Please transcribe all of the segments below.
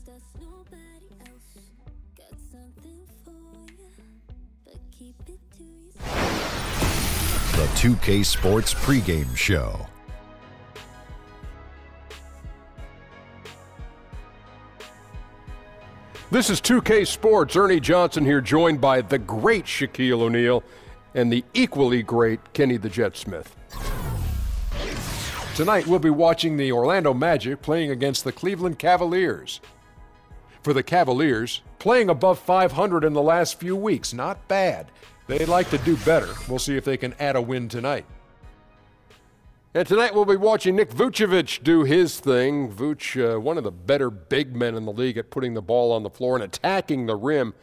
The 2K Sports pregame show. This is 2K Sports. Ernie Johnson here, joined by the great Shaquille O'Neal and the equally great Kenny the Jet Smith. Tonight we'll be watching the Orlando Magic playing against the Cleveland Cavaliers. For the Cavaliers, playing above 500 in the last few weeks, not bad. They'd like to do better. We'll see if they can add a win tonight. And tonight we'll be watching Nick Vucevic do his thing. Vuce, one of the better big men in the league at putting the ball on the floor and attacking the rim.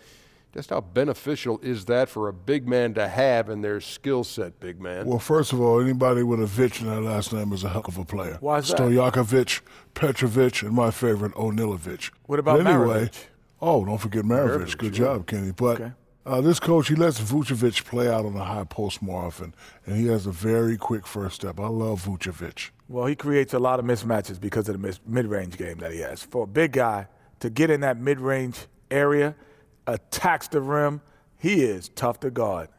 Just how beneficial is that for a big man to have in their skill set, big man? Well, first of all, anybody with a Vic in their last name is a heck of a player. Why is that? Stojakovic, Petrovic, and my favorite, O'Nealovic. What about anyway? Maravich? Oh, don't forget Maravich. Good job, Kenny. But okay. This coach, he lets Vucevic play out on the high post more often, and he has a very quick first step. I love Vucevic. Well, he creates a lot of mismatches because of the mid-range game that he has. For a big guy to get in that mid-range area, attacks the rim, he is tough to guard.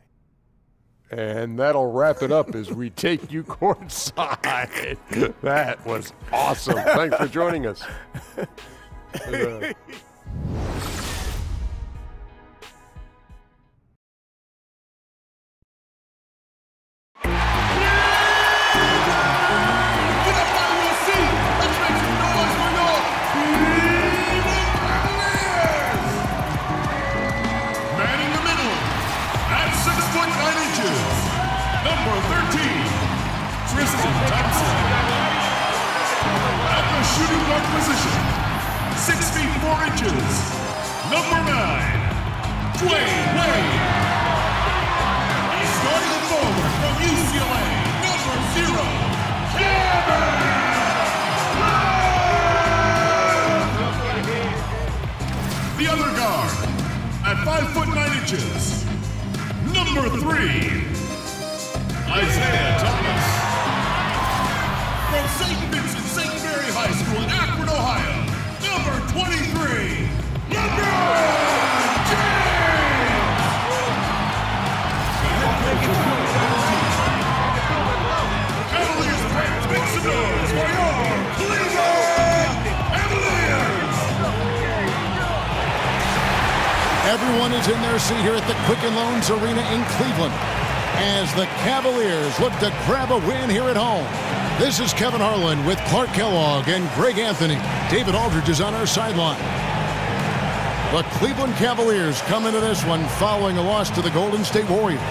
And that'll wrap it up as we take you courtside. That was awesome. Thanks for joining us. Shooting guard position, 6 feet 4 inches. Number 9, Dwayne Wade. Starting the forward from UCLA, number 0, Kevin. The other guard, at 5 foot 9 inches, number 3, Isaiah Thomas. From St. Vincent St. Mary High School in Akron, Ohio, number 23, LeBron James! Cavaliers fans, make some noise for your Cleveland Cavaliers! Everyone is in their seat here at the Quicken Loans Arena in Cleveland as the Cavaliers look to grab a win here at home. This is Kevin Harlan with Clark Kellogg and Greg Anthony. David Aldridge is on our sideline. The Cleveland Cavaliers come into this one following a loss to the Golden State Warriors.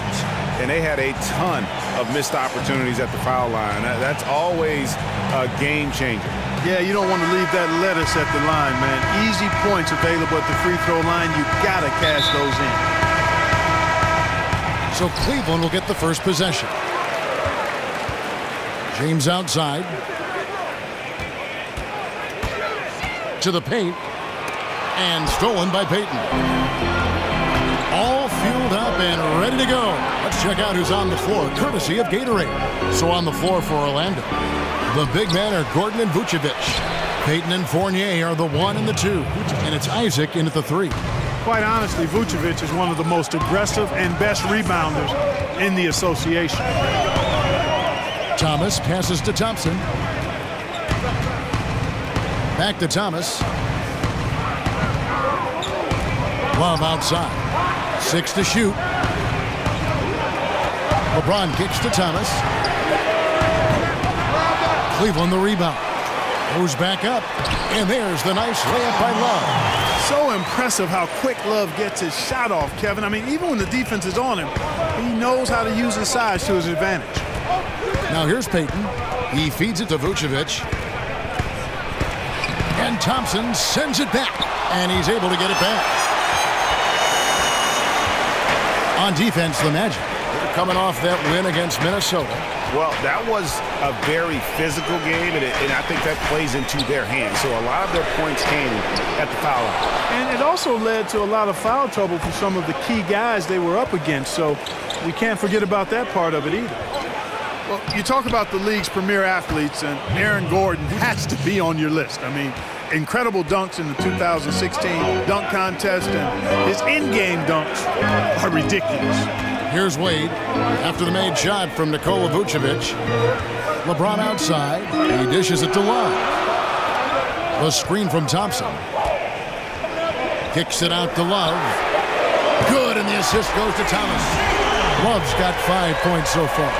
And they had a ton of missed opportunities at the foul line. That's always a game changer. Yeah, you don't want to leave that lettuce at the line, man. Easy points available at the free throw line. You got to cash those in. So Cleveland will get the first possession. James outside. To the paint. And stolen by Payton. All fueled up and ready to go. Let's check out who's on the floor, courtesy of Gatorade. So on the floor for Orlando, the big men are Gordon and Vucevic. Payton and Fournier are the 1 and the 2. And it's Isaac in at the 3. Quite honestly, Vucevic is one of the most aggressive and best rebounders in the association. Thomas passes to Thompson. Back to Thomas. Love outside. 6 to shoot. LeBron kicks to Thomas. Cleveland the rebound. Goes back up. And there's the nice layup by Love. So impressive how quick Love gets his shot off, Kevin. I mean, even when the defense is on him, he knows how to use his size to his advantage. Now here's Payton. He feeds it to Vucevic. And Thompson sends it back. And he's able to get it back. On defense, the Magic. They're coming off that win against Minnesota. Well, that was a very physical game, and I think that plays into their hands. So a lot of their points came at the foul line. And it also led to a lot of foul trouble for some of the key guys they were up against. So we can't forget about that part of it either. Well, you talk about the league's premier athletes, and Aaron Gordon has to be on your list. I mean, incredible dunks in the 2016 dunk contest, and his in-game dunks are ridiculous. Here's Wade after the made shot from Nikola Vucevic. LeBron outside. He dishes it to Love. The screen from Thompson. Kicks it out to Love. Good, and the assist goes to Thomas. Love's got 5 points so far.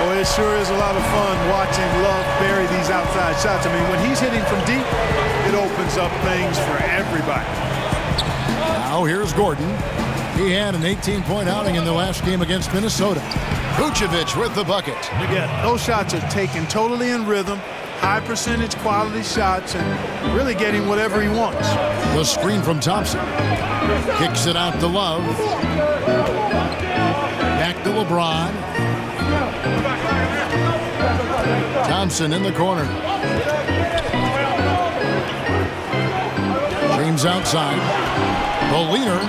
Well, it sure is a lot of fun watching Love bury these outside shots. I mean, when he's hitting from deep, it opens up things for everybody. Now here's Gordon. He had an 18-point outing in the last game against Minnesota. Vucevic with the bucket. Again, those shots are taken totally in rhythm, high percentage quality shots, and really getting whatever he wants. The screen from Thompson. Kicks it out to Love. Back to LeBron. Thompson in the corner. James outside. The leader.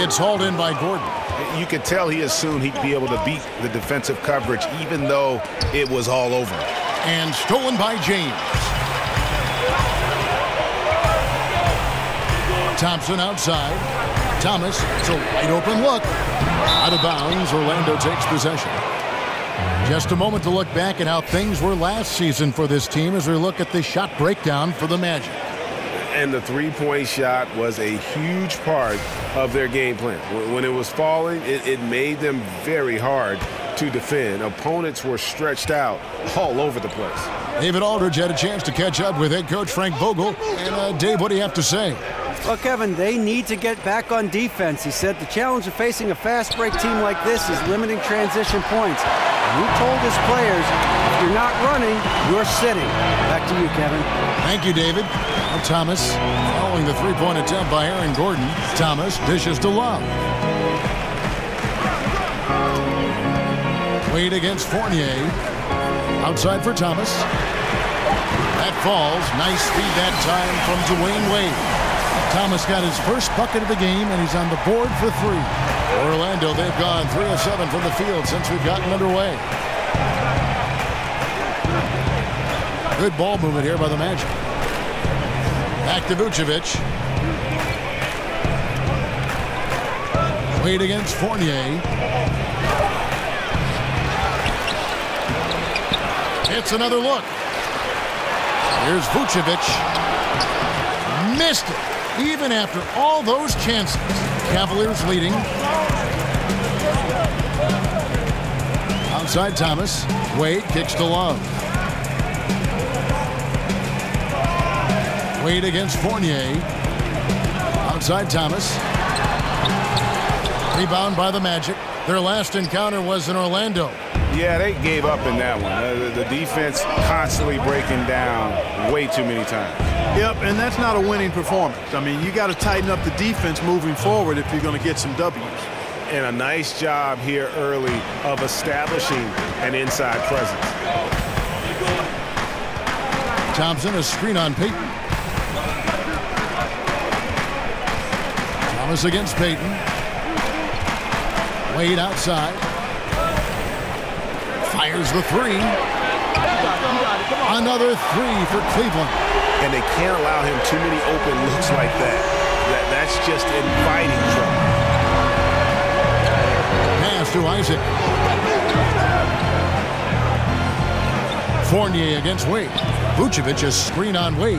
It's hauled in by Gordon. You could tell he assumed he'd be able to beat the defensive coverage even though it was all over. And stolen by James. Thompson outside. Thomas, it's a wide open look. Out of bounds, Orlando takes possession. Just a moment to look back at how things were last season for this team as we look at the shot breakdown for the Magic. And the three-point shot was a huge part of their game plan. When it was falling, it made them very hard to defend. Opponents were stretched out all over the place. David Aldridge had a chance to catch up with head coach Frank Vogel. And Dave, what do you have to say? Well, Kevin, they need to get back on defense. He said the challenge of facing a fast break team like this is limiting transition points. He told his players, if you're not running, you're sitting. Back to you, Kevin. Thank you, David. Now Thomas following the three-point attempt by Aaron Gordon. Thomas dishes to Love. Wade against Fournier. Outside for Thomas. That falls. Nice speed that time from Dwayne Wade. Thomas got his first bucket of the game, and he's on the board for 3. Orlando, they've gone 3 of 7 from the field since we've gotten underway. Good ball movement here by the Magic. Back to Vucevic. Wade against Fournier. It's another look. Here's Vucevic. Missed it. Even after all those chances. Cavaliers leading. Outside Thomas. Wade kicks to Love. Wade against Fournier. Outside Thomas. Rebound by the Magic. Their last encounter was in Orlando. Yeah, they gave up in that one. The defense constantly breaking down way too many times. Yep, and that's not a winning performance. I mean, you got to tighten up the defense moving forward if you're going to get some W's. And a nice job here early of establishing an inside presence. Thompson, a screen on Payton. Thomas against Payton. Wade outside. Fires the 3. Another 3 for Cleveland. And they can't allow him too many open looks like that. That's just inviting trouble. Pass to Isaac. Fournier against Wade. Vucevic, a screen on Wade.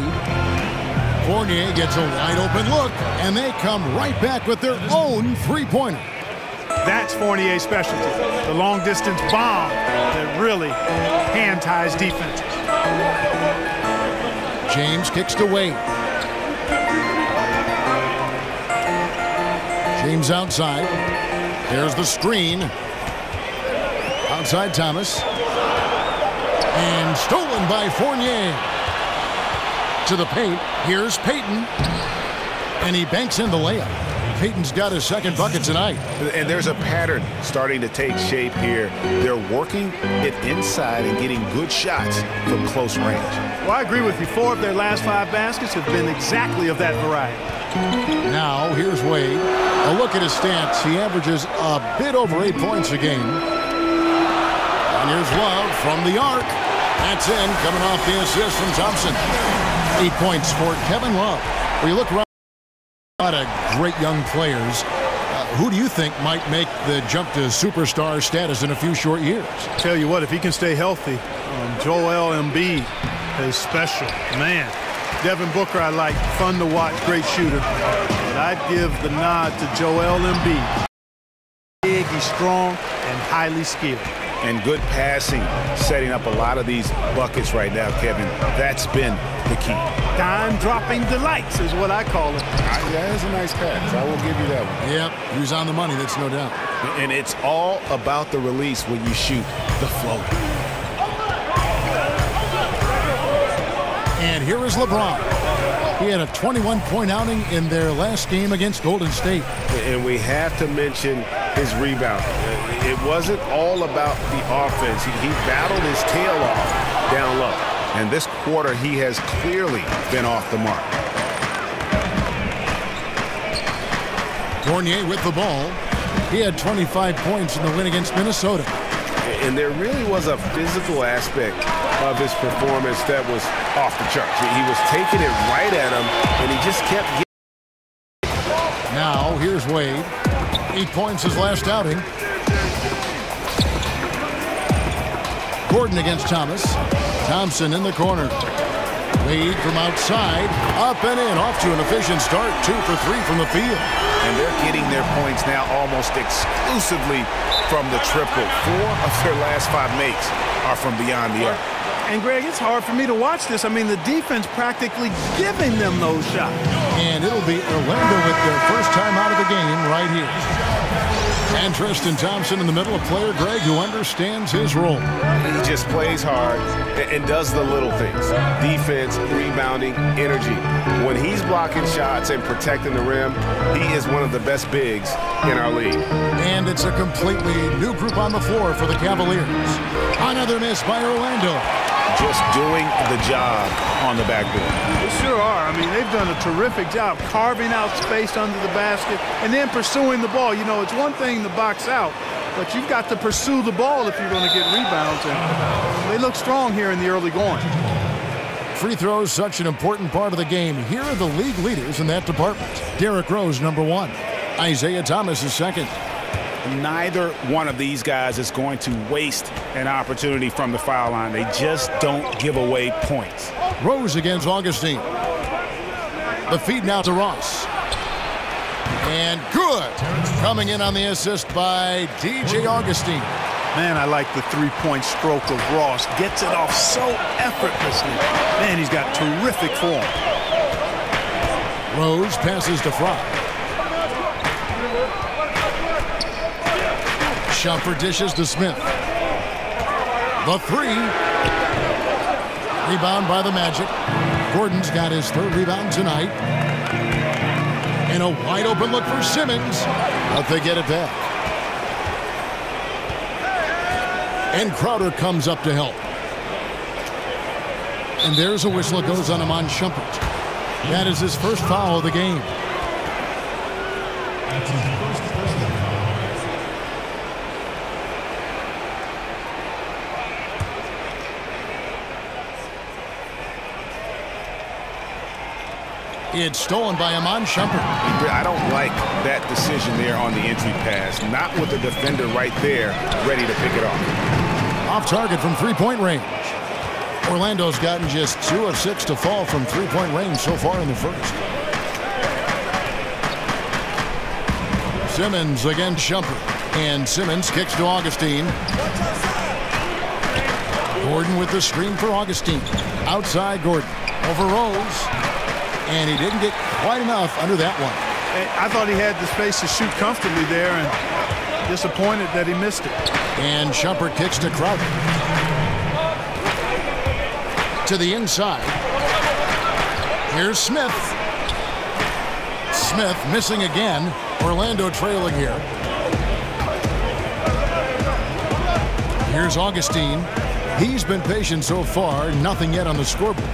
Fournier gets a wide open look, and they come right back with their own three-pointer. That's Fournier's specialty, the long-distance bomb that really hand-ties defenses. James kicks to Wade. James outside. There's the screen. Outside Thomas. And stolen by Fournier. To the paint. Here's Payton. And he banks in the layup. Payton's got his second bucket tonight. And there's a pattern starting to take shape here. They're working it inside and getting good shots from close range. Well, I agree with you. 4 of their last 5 baskets have been exactly of that variety. Now, here's Wade. A look at his stats. He averages a bit over 8 points a game. And here's Love from the arc. That's in, coming off the assist from Thompson. 8 points for Kevin Love. When you look around, a lot of great young players. Who do you think might make the jump to superstar status in a few short years? Tell you what, if he can stay healthy, Joel Embiid is special. Man, Devin Booker I like, fun to watch, great shooter. But I'd give the nod to Joel Embiid. Big, he's strong, and highly skilled. And good passing, setting up a lot of these buckets right now, Kevin. That's been the key. Dime-dropping delights is what I call it. Yeah, that's a nice pass. I will give you that one. Yep, he was on the money, that's no doubt. And it's all about the release when you shoot the floater. And here is LeBron. He had a 21-point outing in their last game against Golden State. And we have to mention his rebound. It wasn't all about the offense. He battled his tail off down low. And this quarter, he has clearly been off the mark. Fournier with the ball. He had 25 points in the win against Minnesota. And there really was a physical aspect of his performance that was off the charts. He was taking it right at him, and he just kept getting. Now, here's Wade. 8 points his last outing. Gordon against Thomas. Thompson in the corner. Wade from outside. Up and in. Off to an efficient start. 2 for 3 from the field. And they're getting their points now almost exclusively from the triple. 4 of their last 5 makes are from beyond the arc. And, Greg, it's hard for me to watch this. I mean, the defense practically giving them those shots. And it'll be Orlando with their first time out of the game right here. And Tristan Thompson in the middle, a player, Greg, who understands his role. He just plays hard and does the little things. Defense, rebounding, energy. When he's blocking shots and protecting the rim, he is one of the best bigs in our league. And it's a completely new group on the floor for the Cavaliers. Another miss by Orlando. Just doing the job on the backboard. They sure are. I mean, they've done a terrific job carving out space under the basket and then pursuing the ball. You know, it's one thing to box out, but you've got to pursue the ball if you're going to get rebounds. And they look strong here in the early going. Free throws, such an important part of the game. Here are the league leaders in that department. Derrick Rose, number 1. Isaiah Thomas is second. Neither one of these guys is going to waste an opportunity from the foul line. They just don't give away points. Rose against Augustine. The feed now to Ross. And good. Coming in on the assist by DJ Augustine. Man, I like the three-point stroke of Ross. Gets it off so effortlessly. Man, he's got terrific form. Rose passes to Fry. Shumpert dishes to Smith. The 3. Rebound by the Magic. Gordon's got his 3rd rebound tonight. And a wide open look for Simmons. But they get it back. And Crowder comes up to help. And there's a whistle that goes on him on Shumpert. That is his first foul of the game. It's stolen by Iman Shumpert. I don't like that decision there on the entry pass. Not with the defender right there ready to pick it off. Off target from three-point range. Orlando's gotten just 2 of 6 to fall from three-point range so far in the first. Simmons against Shumpert. And Simmons kicks to Augustine. Gordon with the screen for Augustine. Outside Gordon. Over Rose. And he didn't get quite enough under that one. I thought he had the space to shoot comfortably there, and disappointed that he missed it. And Shumpert kicks to Crowder. To the inside. Here's Smith. Smith missing again. Orlando trailing here. Here's Augustine. He's been patient so far. Nothing yet on the scoreboard.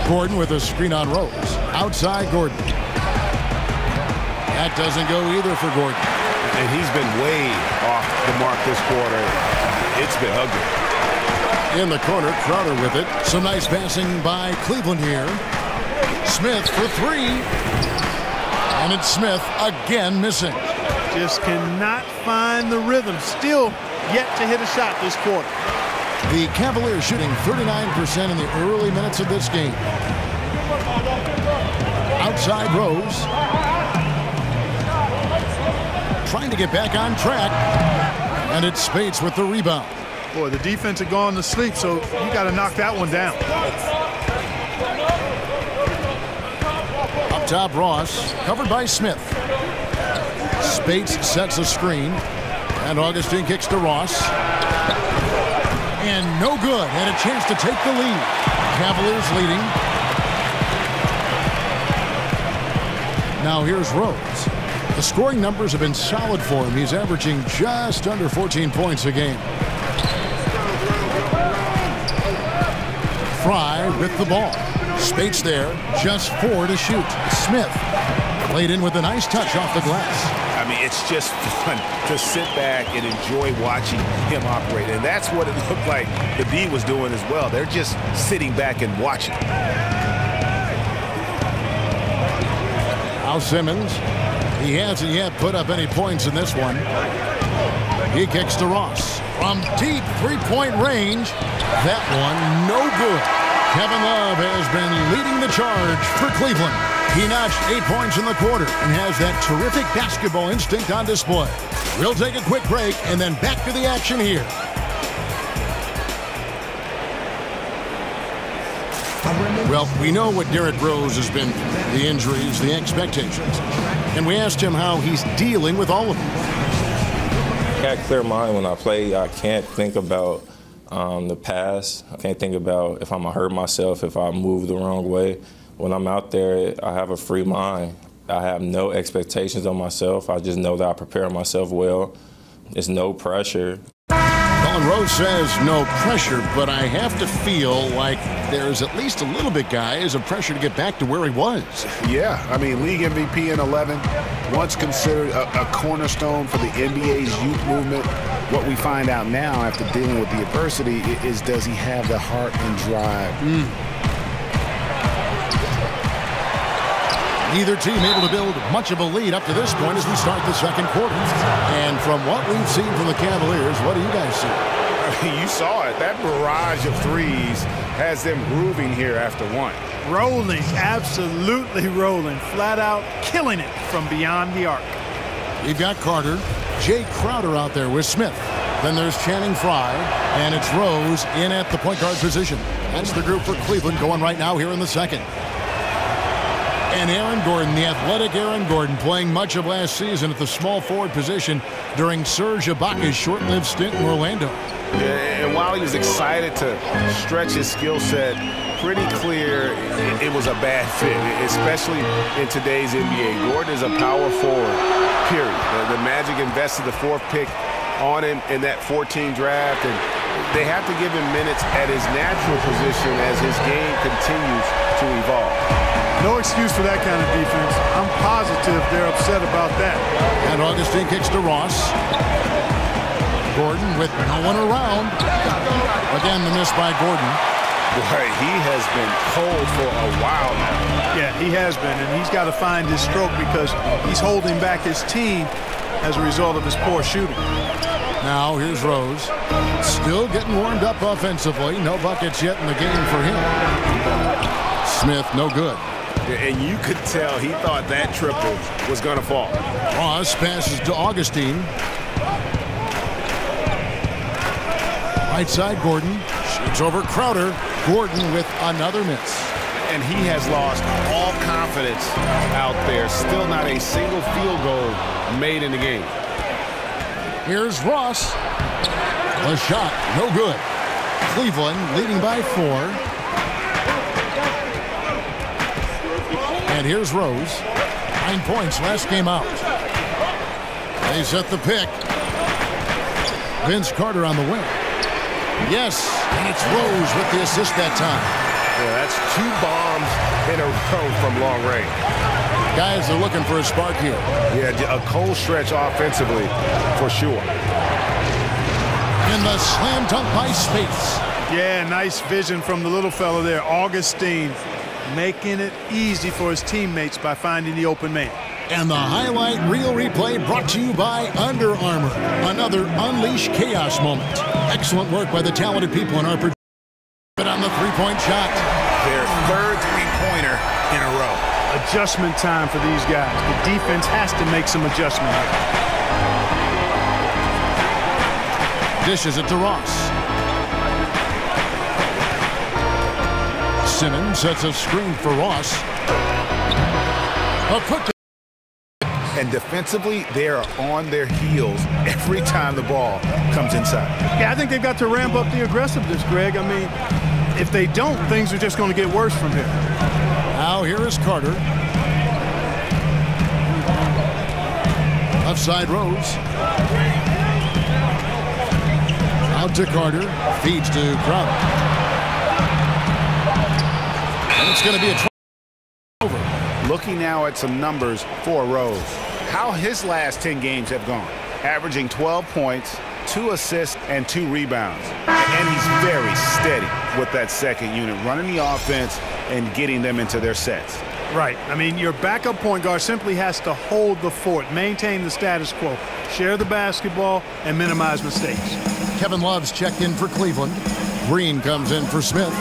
Gordon with a screen on Rose. Outside Gordon. That doesn't go either for Gordon. And he's been way off the mark this quarter. It's been ugly. In the corner, Crowder with it. Some nice passing by Cleveland here. Smith for three. And it's Smith again missing. Just cannot find the rhythm. Still yet to hit a shot this quarter. The Cavaliers shooting 39% in the early minutes of this game. Outside Rose. Trying to get back on track. And it's Spates with the rebound. Boy, the defense had gone to sleep, so you got to knock that one down. Up top, Ross, covered by Smith. Spates sets a screen, and Augustine kicks to Ross. And no good, and a chance to take the lead. Cavaliers leading. Now here's Rose. The scoring numbers have been solid for him. He's averaging just under 14 points a game. Fry with the ball. Spates there, just 4 to shoot. Smith laid in with a nice touch off the glass. I mean, it's just fun to sit back and enjoy watching him operate. And that's what it looked like the D was doing as well. They're just sitting back and watching. Now Simmons, he hasn't yet put up any points in this one. He kicks to Ross. From deep three-point range, that one no good. Kevin Love has been leading the charge for Cleveland. He notched 8 points in the quarter and has that terrific basketball instinct on display. We'll take a quick break and then back to the action here. Well, we know what Derrick Rose has been, the injuries, the expectations. And we asked him how he's dealing with all of them. I got a clear mind when I play. I can't think about the past. I can't think about if I'm going to hurt myself, if I move the wrong way. When I'm out there, I have a free mind. I have no expectations on myself. I just know that I prepare myself well. There's no pressure. Colin Rose says no pressure, but I have to feel like there's at least a little bit, guys, of pressure to get back to where he was. Yeah, I mean, league MVP in 11, once considered a cornerstone for the NBA's youth movement. What we find out now after dealing with the adversity is, does he have the heart and drive? Neither team able to build much of a lead up to this point as we start the second quarter. And from what we've seen from the Cavaliers, what do you guys see? You saw it. That barrage of threes has them grooving here after one. Rolling, absolutely rolling, flat out killing it from beyond the arc. We've got Carter, Jay Crowder out there with Smith. Then there's Channing Frye, and it's Rose in at the point guard position. That's the group for Cleveland going right now here in the second. And Aaron Gordon, the athletic Aaron Gordon, playing much of last season at the small forward position during Serge Ibaka's short-lived stint in Orlando. Yeah, and while he was excited to stretch his skill set, pretty clear it was a bad fit, especially in today's NBA. Gordon is a power forward, period. The Magic invested the 4th pick on him in that 14 draft, and they have to give him minutes at his natural position as his game continues to evolve. No excuse for that kind of defense. I'm positive they're upset about that. And Augustine kicks to Ross. Gordon with no one around. Again, the miss by Gordon. Boy, he has been cold for a while now. Yeah, he has been, and he's got to find his stroke because he's holding back his team as a result of his poor shooting. Now here's Rose. Still getting warmed up offensively. No buckets yet in the game for him. Smith, no good. And you could tell he thought that triple was going to fall. Ross passes to Augustine. Right side, Gordon. Shoots over Crowder. Gordon with another miss. And he has lost all confidence out there. Still not a single field goal made in the game. Here's Ross. The shot, no good. Cleveland leading by 4. And here's Rose. 9 points last game out. They set the pick. Vince Carter on the wing. Yes, and it's Rose with the assist that time. Yeah, that's 2 bombs in a row from long range. Guys are looking for a spark here. Yeah, a cold stretch offensively for sure. And the slam dunk by Spates. Yeah, nice vision from the little fella there, Augustine, making it easy for his teammates by finding the open man. And the highlight reel replay brought to you by Under Armour. Another Unleash Chaos moment. Excellent work by the talented people in our production on the three-point shot. Their third three-pointer in a row. Adjustment time for these guys. The defense has to make some adjustment. Dishes it to Ross. Simmons sets a screen for Ross. A quick. And defensively, they are on their heels every time the ball comes inside. Yeah, I think they've got to ramp up the aggressiveness, Greg. I mean, if they don't, things are just going to get worse from here. Now here is Carter. Left side Rose. Out to Carter. Feeds to Crowder. And it's going to be a over. Looking now at some numbers for Rose. How his last 10 games have gone. Averaging 12 points, 2 assists, and 2 rebounds. And he's very steady with that second unit, running the offense and getting them into their sets. Right. I mean, your backup point guard simply has to hold the fort, maintain the status quo, share the basketball, and minimize mistakes. Kevin Love's checked in for Cleveland. Green comes in for Smith.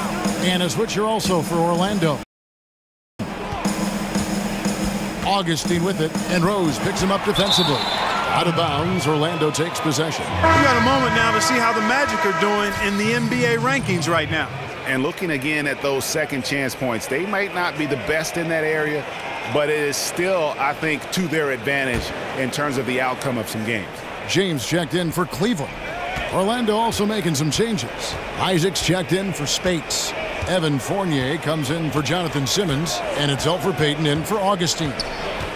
And a switcher also for Orlando. Augustine with it, and Rose picks him up defensively. Out of bounds, Orlando takes possession. We got a moment now to see how the Magic are doing in the NBA rankings right now. And looking again at those second chance points, they might not be the best in that area, but it is still, I think, to their advantage in terms of the outcome of some games. James checked in for Cleveland. Orlando also making some changes. Isaacs checked in for Spates. Evan Fournier comes in for Jonathan Simmons, and it's Elfrid Payton in for Augustine.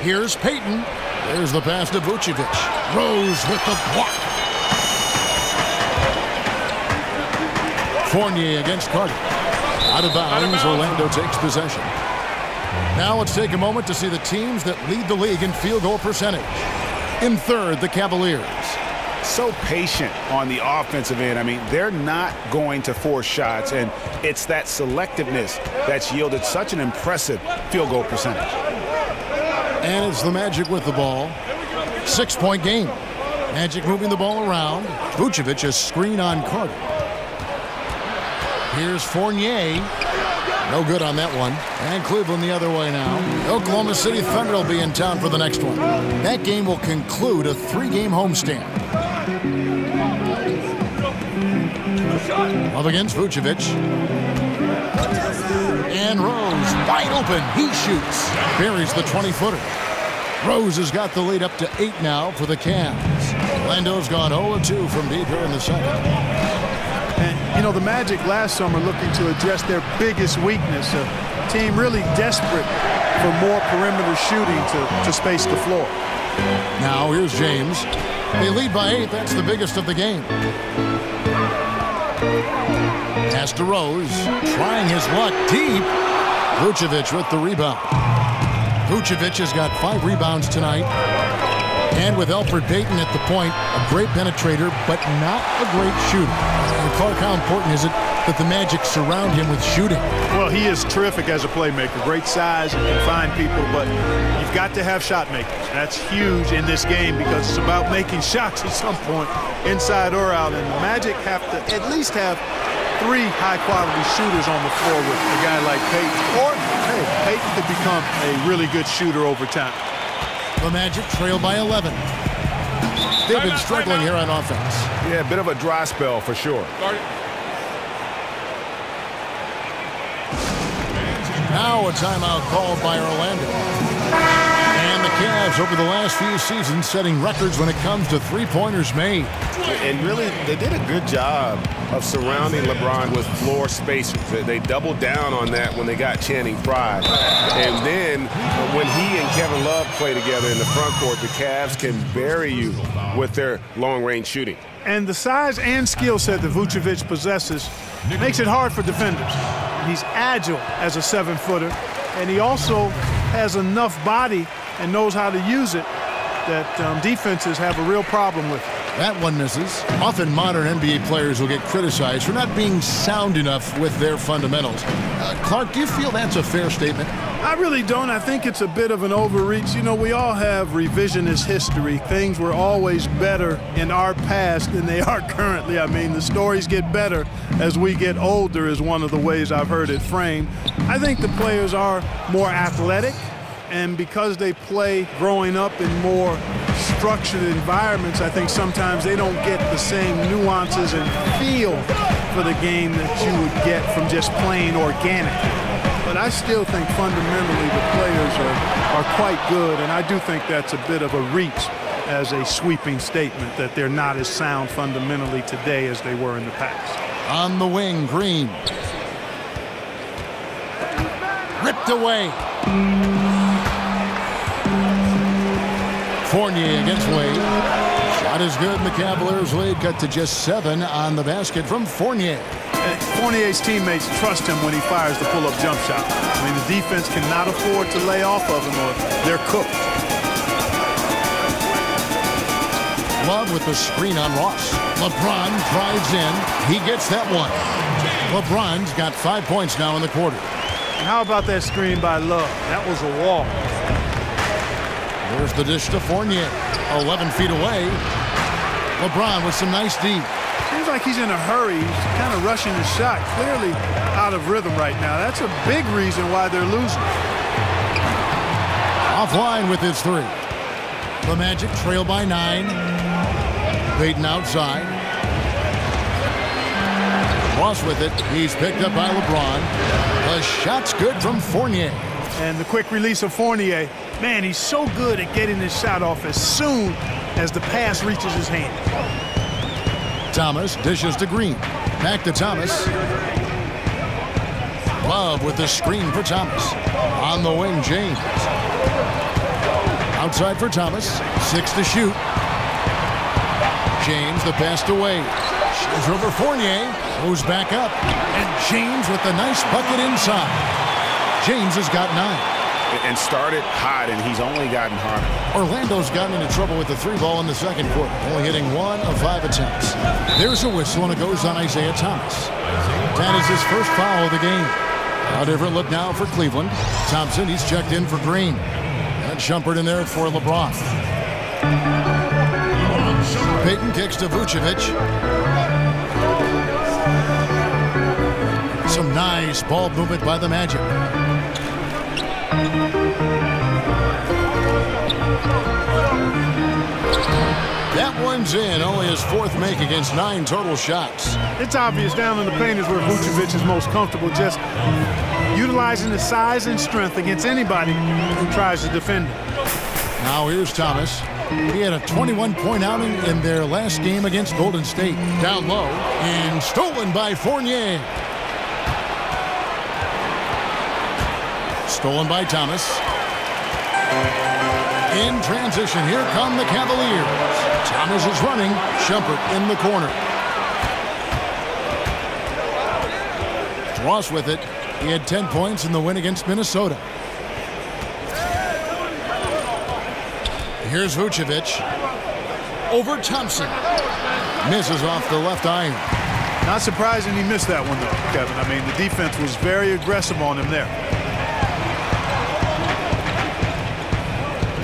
Here's Payton. There's the pass to Vucevic. Rose with the block. Fournier against Carter. Out of bounds, Orlando takes possession. Now let's take a moment to see the teams that lead the league in field goal percentage. In third, the Cavaliers. So patient on the offensive end. I mean, they're not going to force shots, and it's that selectiveness that's yielded such an impressive field goal percentage. And it's the Magic with the ball. 6-point game. Magic moving the ball around. Vucevic a screen on Carter. Here's Fournier. No good on that one. And Cleveland the other way now. Oklahoma City Thunder will be in town for the next one. That game will conclude a 3-game homestand. Love against Vucevic. And Rose wide open. He shoots. Buries the 20-footer. Rose has got the lead up to 8 now for the Cavs. Orlando's gone 0-2 from deep here in the second. And, you know, the Magic last summer looking to address their biggest weakness, a team really desperate for more perimeter shooting to space the floor. Now here's James. They lead by 8. That's the biggest of the game. Pass to Rose. Trying his luck deep. Vucevic with the rebound. Vucevic has got 5 rebounds tonight. And with Elfrid Payton at the point, a great penetrator, but not a great shooter. And Clark, how important is it that the Magic surround him with shooting? Well, he is terrific as a playmaker. Great size and can find people, but you've got to have shot makers. That's huge in this game because it's about making shots at some point, inside or out. And the Magic have to at least have 3 high-quality shooters on the floor with a guy like Payton. Or, hey, Payton could become a really good shooter over time. The Magic trail by 11. They've been struggling here on offense. Yeah, a bit of a dry spell for sure. Now a timeout called by Orlando. And the Cavs over the last few seasons setting records when it comes to three-pointers made. And really, they did a good job of surrounding LeBron with floor spacers. They doubled down on that when they got Channing Frye. And then when he and Kevin Love play together in the front court, the Cavs can bury you with their long-range shooting. And the size and skill set that Vucevic possesses makes it hard for defenders. He's agile as a 7-footer, and he also has enough body and knows how to use it that defenses have a real problem with. That one misses. Often modern NBA players will get criticized for not being sound enough with their fundamentals. Clark, do you feel that's a fair statement? I really don't. I think it's a bit of an overreach. You know, we all have revisionist history. Things were always better in our past than they are currently. I mean, the stories get better as we get older is one of the ways I've heard it framed. I think the players are more athletic, and because they play growing up in more structured environments, I think sometimes they don't get the same nuances and feel for the game that you would get from just playing organically. But I still think fundamentally the players are quite good, and I do think that's a bit of a reach as a sweeping statement that they're not as sound fundamentally today as they were in the past. On the wing, Green. Ripped away. Fournier against Wade. Shot is good, and the Cavaliers lead cut to just 7 on the basket from Fournier. Fournier's teammates trust him when he fires the pull-up jump shot. I mean, the defense cannot afford to lay off of him or they're cooked. Love with the screen on Ross. LeBron drives in. He gets that one. LeBron's got 5 points now in the quarter. And how about that screen by Love? That was a wall. There's the dish to Fournier. 11 feet away. LeBron with some nice D. Seems like he's in a hurry. He's kind of rushing his shot. Clearly out of rhythm right now. That's a big reason why they're losing. Offline with his 3. The Magic trail by 9. Baden outside. Ross with it. He's picked up by LeBron. The shot's good from Fournier. And the quick release of Fournier. Man, he's so good at getting his shot off as soon as the pass reaches his hand. Thomas dishes to Green. Back to Thomas. Love with the screen for Thomas. On the wing, James. Outside for Thomas. 6 to shoot. James, the pass to Wade. Shows over Fournier. Goes back up. And James with the nice bucket inside. James has got 9. And started hot, and he's only gotten harder. Orlando's gotten into trouble with the 3 ball in the second quarter, only hitting 1 of 5 attempts. There's a whistle, and it goes on Isaiah Thomas. That is his first foul of the game. A different look now for Cleveland. Thompson, he's checked in for Green. And Shumpert in there for LeBron. Payton kicks to Vucevic. Some nice ball movement by the Magic. That one's in. Only his 4th make against 9 total shots. It's obvious down in the paint is where Vucevic is most comfortable, just utilizing the size and strength against anybody who tries to defend him. Now here's Thomas. He had a 21-point outing in their last game against Golden State. Down low and stolen by Fournier. Stolen by Thomas. In transition, here come the Cavaliers. Thomas is running. Shumpert in the corner. Ross with it. He had 10 points in the win against Minnesota. Here's Vucevic. Over Thompson. Misses off the left iron. Not surprising he missed that one, though, Kevin. I mean, the defense was very aggressive on him there.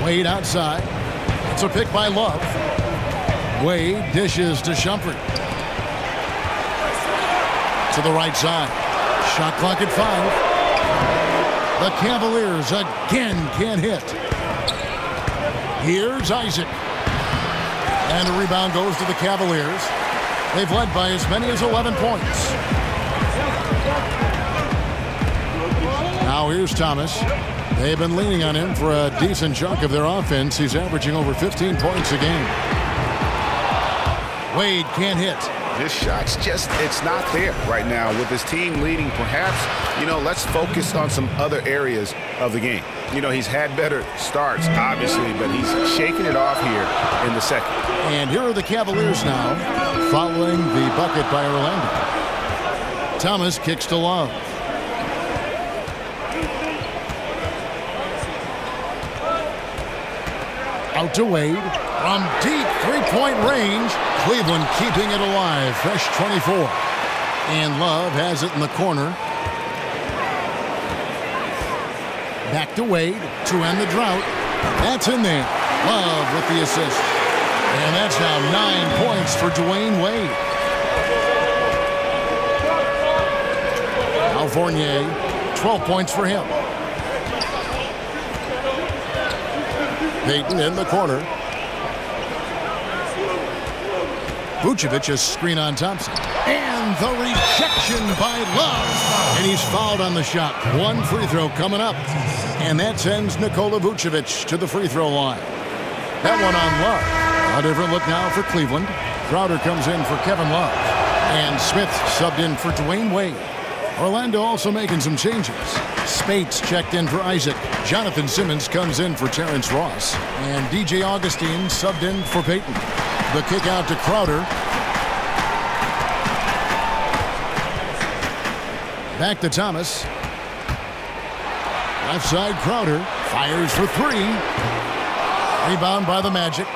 Wade outside. It's a pick by Love. Wade dishes to Shumpert. To the right side. Shot clock at 5. The Cavaliers again can't hit. Here's Isaac. And a rebound goes to the Cavaliers. They've led by as many as 11 points. Now here's Thomas. They've been leaning on him for a decent chunk of their offense. He's averaging over 15 points a game. Wade can't hit. His shot's just, it's not there right now. With his team leading, perhaps, let's focus on some other areas of the game. He's had better starts, obviously, but he's shaking it off here in the second. And here are the Cavaliers now, following the bucket by Orlando. Thomas kicks to Love. Out to Wade. From deep three-point range, Cleveland keeping it alive. Fresh 24. And Love has it in the corner. Back to Wade to end the drought. That's in there. Love with the assist. And that's now 9 points for Dwayne Wade. Now Fournier, 12 points for him. Payton in the corner. Vucevic is screen on Thompson. And the rejection by Love. And he's fouled on the shot. One free throw coming up. And that sends Nikola Vucevic to the free throw line. That one on Love. A different look now for Cleveland. Crowder comes in for Kevin Love. And Smith subbed in for Dwayne Wade. Orlando also making some changes. Spates checked in for Isaac. Jonathan Simmons comes in for Terrence Ross. And DJ Augustine subbed in for Payton. The kick out to Crowder. Back to Thomas. Left side Crowder. Fires for three. Rebound by the Magic.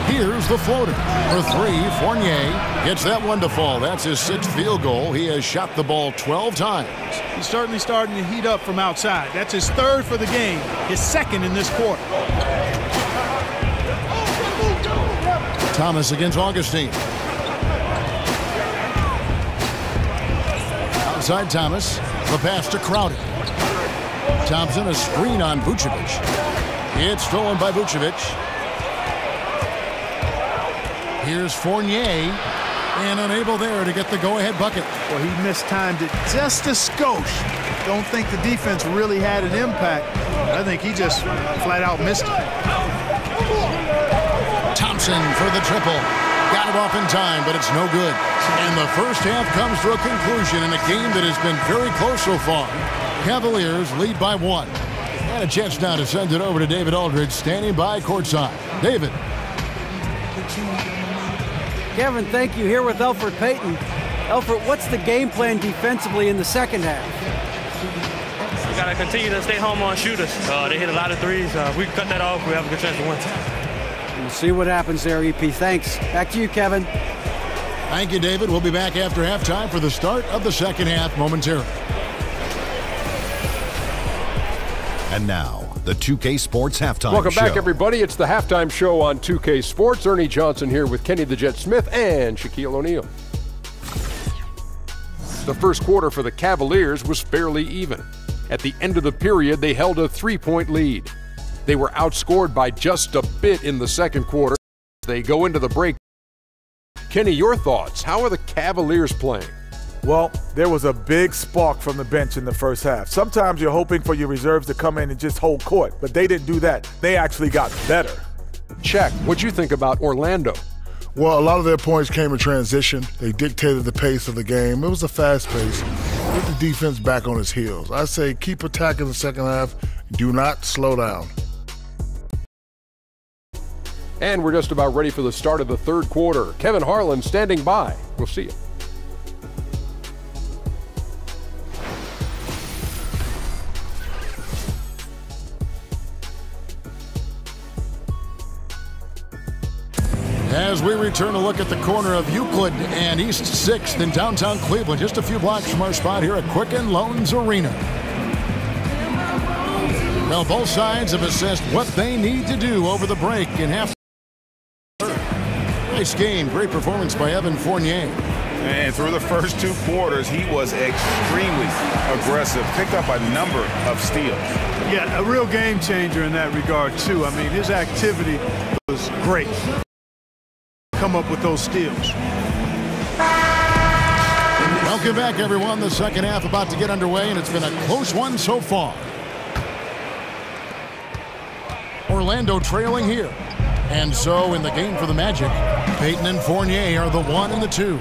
Here's the floater. For three, Fournier gets that one to fall. That's his 6th field goal. He has shot the ball 12 times. He's certainly starting to heat up from outside. That's his 3rd for the game, his 2nd in this quarter. Thomas against Augustine. Outside Thomas. The pass to Crowder. Thompson, a screen on Vucevic. It's stolen by Vucevic. Here's Fournier, and unable there to get the go-ahead bucket. Well, he mistimed it just a skosh. Don't think the defense really had an impact. I think he just flat out missed it. Thompson for the triple. Got it off in time, but it's no good. And the first half comes to a conclusion in a game that has been very close so far. Cavaliers lead by 1. And a chance now to send it over to David Aldridge, standing by courtside. David. Kevin, thank you. Here with Elfrid Payton. Elfrid, what's the game plan defensively in the second half? We got to continue to stay home on shooters. They hit a lot of threes. If we cut that off, we have a good chance to win. We'll see what happens there, EP. Thanks. Back to you, Kevin. Thank you, David. We'll be back after halftime for the start of the second half momentarily. And now, the 2K Sports Halftime Show. Welcome back, everybody. It's the halftime show on 2K Sports. Ernie Johnson here with Kenny the Jet Smith and Shaquille O'Neal. The first quarter for the Cavaliers was fairly even. At the end of the period, they held a 3-point lead. They were outscored by just a bit in the second quarter. They go into the break. Kenny, your thoughts? How are the Cavaliers playing? Well, there was a big spark from the bench in the first half. Sometimes you're hoping for your reserves to come in and just hold court, but they didn't do that. They actually got better. Check. What'd you think about Orlando? Well, a lot of their points came in transition. They dictated the pace of the game. It was a fast pace. Get the defense back on its heels. I say keep attacking the second half. Do not slow down. And we're just about ready for the start of the third quarter. Kevin Harlan standing by. We'll see you. As we return to look at the corner of Euclid and East 6th in downtown Cleveland, just a few blocks from our spot here at Quicken Loans Arena. Well, both sides have assessed what they need to do over the break in half. Nice game, great performance by Evan Fournier. And through the first 2 quarters, he was extremely aggressive, picked up a number of steals. Yeah, a real game changer in that regard, too. I mean, his activity was great. Come up with those steals. Welcome back, everyone. The second half about to get underway, and it's been a close one so far. Orlando trailing here. And so in the game for the Magic, Payton and Fournier are the 1 and the 2.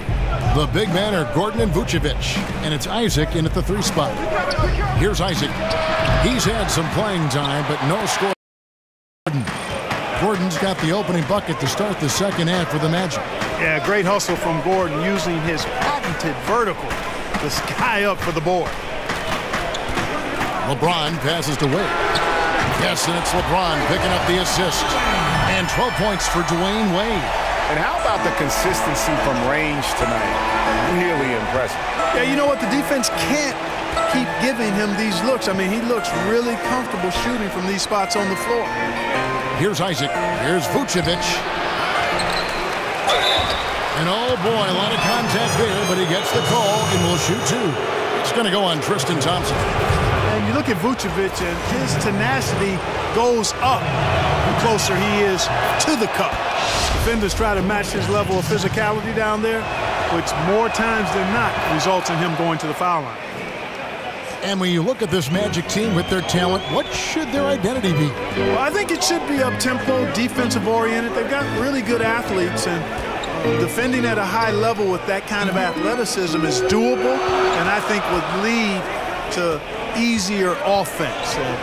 The big men are Gordon and Vucevic, and it's Isaac in at the 3 spot. Here's Isaac. He's had some playing time, but no score. Gordon's got the opening bucket to start the second half for the Magic. Yeah, great hustle from Gordon using his patented vertical to sky up for the board. LeBron passes to Wade. Yes, and it's LeBron picking up the assist. And 12 points for Dwayne Wade. And how about the consistency from range tonight? Really impressive. Yeah, you know what? The defense can't keep giving him these looks. I mean, he looks really comfortable shooting from these spots on the floor. Here's Isaac. Here's Vucevic. And oh boy, a lot of contact there, but he gets the call and will shoot two. It's going to go on Tristan Thompson. And you look at Vucevic, and his tenacity goes up the closer he is to the cup. Defenders try to match his level of physicality down there, which more times than not results in him going to the foul line. And when you look at this Magic team with their talent, what should their identity be? Well, I think it should be up-tempo, defensive-oriented. They've got really good athletes, and defending at a high level with that kind of athleticism is doable, and I think would lead to easier offense. And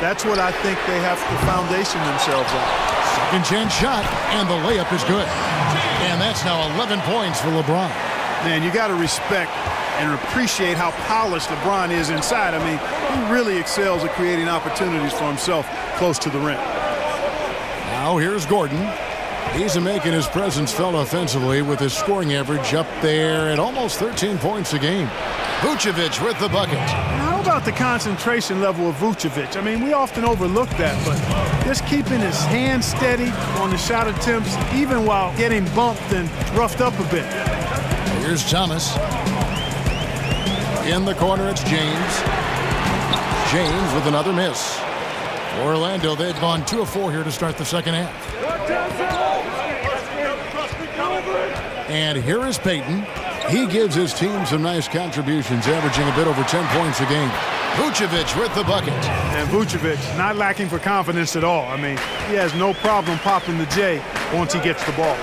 that's what I think they have to foundation themselves on. Second chance shot, and the layup is good. And that's now 11 points for LeBron. Man, you got to respect and appreciate how polished LeBron is inside. I mean, he really excels at creating opportunities for himself close to the rim. Now here's Gordon. He's making his presence felt offensively with his scoring average up there at almost 13 points a game. Vucevic with the bucket. How about the concentration level of Vucevic? I mean, we often overlook that, but just keeping his hands steady on the shot attempts, even while getting bumped and roughed up a bit. Here's Thomas. In the corner, it's James. James with another miss. For Orlando, they've gone 2 of 4 here to start the second half. And here is Payton. He gives his team some nice contributions, averaging a bit over 10 points a game. Vucevic with the bucket. And Vucevic not lacking for confidence at all. I mean, he has no problem popping the J once he gets the ball.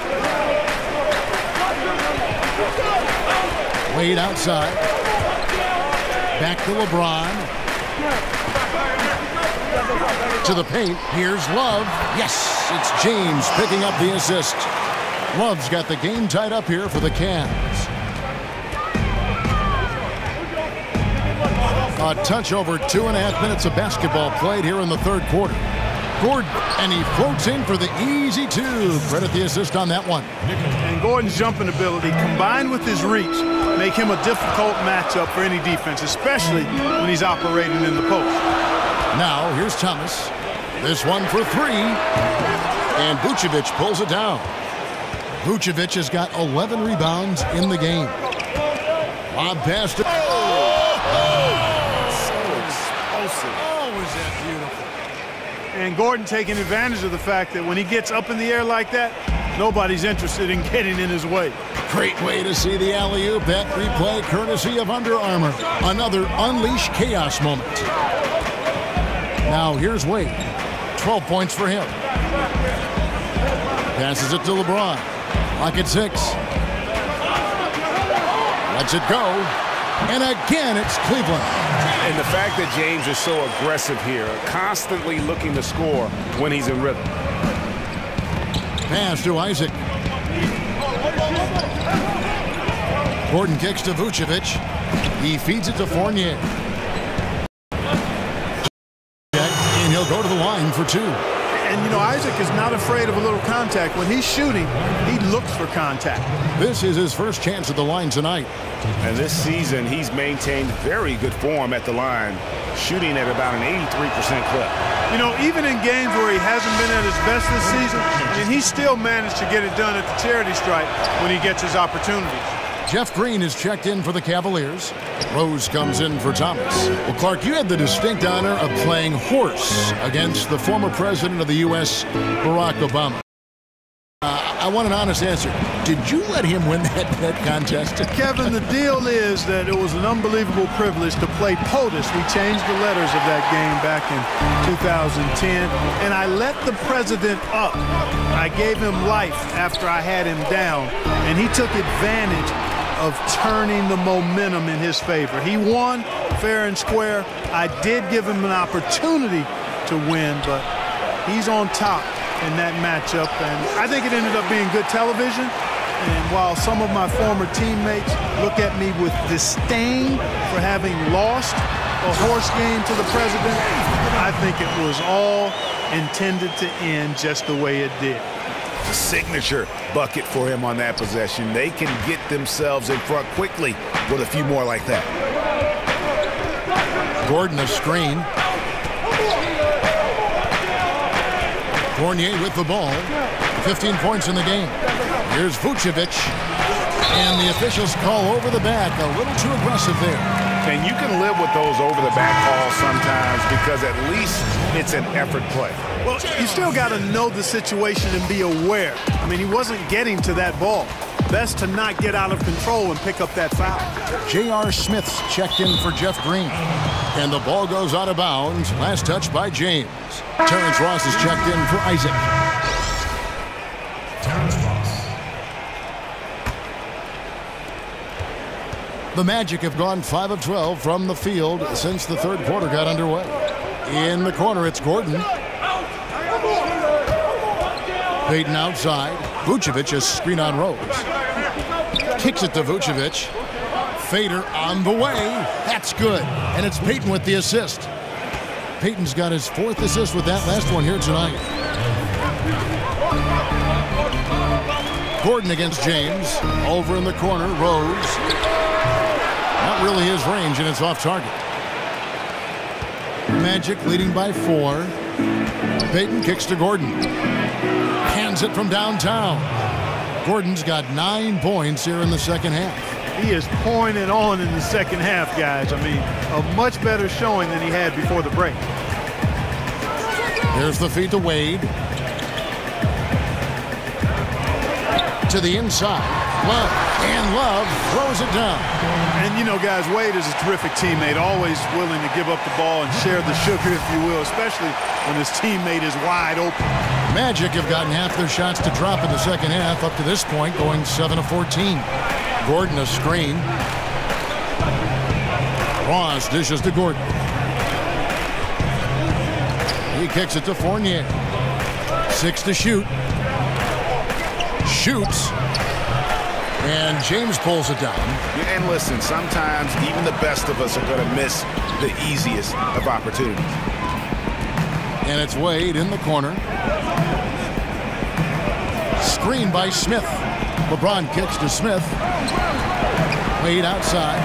Wade outside. Back to LeBron. To the paint. Here's Love. Yes, it's James picking up the assist. Love's got the game tied up here for the Cavs. A touch over 2.5 minutes of basketball played here in the third quarter. Gordon, and he floats in for the easy two. Credit the assist on that one. And Gordon's jumping ability combined with his reach make him a difficult matchup for any defense, especially when he's operating in the post. Now here's Thomas. This one for 3. And Vucevic pulls it down. Vucevic has got 11 rebounds in the game. Lob pass to... So explosive. Oh, is that beautiful. And Gordon taking advantage of the fact that when he gets up in the air like that, nobody's interested in getting in his way. Great way to see the alley-oop. That replay courtesy of Under Armour. Another Unleash Chaos moment. Now here's Wade. 12 points for him. Passes it to LeBron. Clock at 6. Lets it go. And again, it's Cleveland. And the fact that James is so aggressive here, constantly looking to score when he's in rhythm. Pass to Isaac. Gordon kicks to Vucevic. He feeds it to Fournier. And he'll go to the line for 2. And, you know, Isaac is not afraid of a little contact. When he's shooting, he looks for contact. This is his first chance at the line tonight. And this season, he's maintained very good form at the line, shooting at about an 83% clip. You know, even in games where he hasn't been at his best this season, I mean, he still managed to get it done at the charity stripe when he gets his opportunities. Jeff Green is checked in for the Cavaliers. Rose comes in for Thomas. Well, Clark, you had the distinct honor of playing horse against the former president of the U.S., Barack Obama. I want an honest answer. Did you let him win that contest? Kevin, the deal is that it was an unbelievable privilege to play POTUS. We changed the letters of that game back in 2010, and I let the president up. I gave him life after I had him down, and he took advantage of turning the momentum in his favor. He won fair and square. I did give him an opportunity to win, but he's on top in that matchup, and I think it ended up being good television. And while some of my former teammates look at me with disdain for having lost a horse game to the president, I think it was all intended to end just the way it did. The signature bucket for him on that possession. They can get themselves in front quickly with a few more like that. Gordon a screen. Fournier with the ball. 15 points in the game. Here's Vucevic. And the officials call over the back. A little too aggressive there. And you can live with those over-the-back calls sometimes because at least it's an effort play. Well, you still got to know the situation and be aware. I mean, he wasn't getting to that ball. Best to not get out of control and pick up that foul. J.R. Smith's checked in for Jeff Green. And the ball goes out of bounds. Last touch by James. Terrence Ross is checked in for Isaac. Terrence Ross. The Magic have gone 5 of 12 from the field since the third quarter got underway. In the corner, it's Gordon. Payton outside. Vucevic is screen on Rose. Kicks it to Vucevic. Fader on the way. That's good. And it's Payton with the assist. Payton's got his 4th assist with that last one here tonight. Gordon against James. Over in the corner, Rose. Not really his range, and it's off target. Magic leading by 4. Payton kicks to Gordon. Hands it from downtown. Gordon's got 9 points here in the second half. He is pouring it on in the second half, guys. I mean, a much better showing than he had before the break. There's the feed to Wade. To the inside. Love. And Love throws it down. And, you know, guys, Wade is a terrific teammate, always willing to give up the ball and share the sugar, if you will, especially when his teammate is wide open. Magic have gotten half their shots to drop in the second half up to this point, going 7 of 14. Gordon a screen. Ross dishes to Gordon. He kicks it to Fournier. 6 to shoot. Shoots. And James pulls it down. And listen, sometimes even the best of us are going to miss the easiest of opportunities. And it's Wade in the corner. Screen by Smith. LeBron kicks to Smith. Wade outside.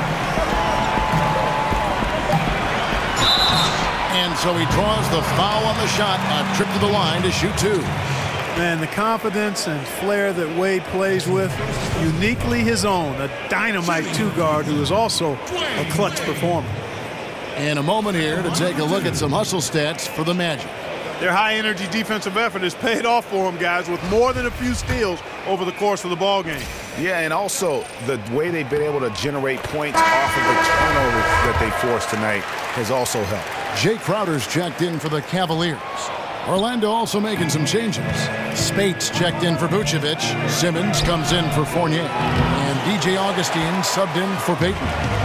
And so he draws the foul on the shot. A trip to the line to shoot 2. Man, the confidence and flair that Wade plays with, uniquely his own. A dynamite 2-guard who is also a clutch performer. And a moment here to take a look at some hustle stats for the Magic. Their high-energy defensive effort has paid off for them, guys, with more than a few steals over the course of the ball game. Yeah, and also the way they've been able to generate points off of the turnovers that they forced tonight has also helped. Jay Crowder's checked in for the Cavaliers. Orlando also making some changes. Spates checked in for Vucevic. Simmons comes in for Fournier. And DJ Augustine subbed in for Payton.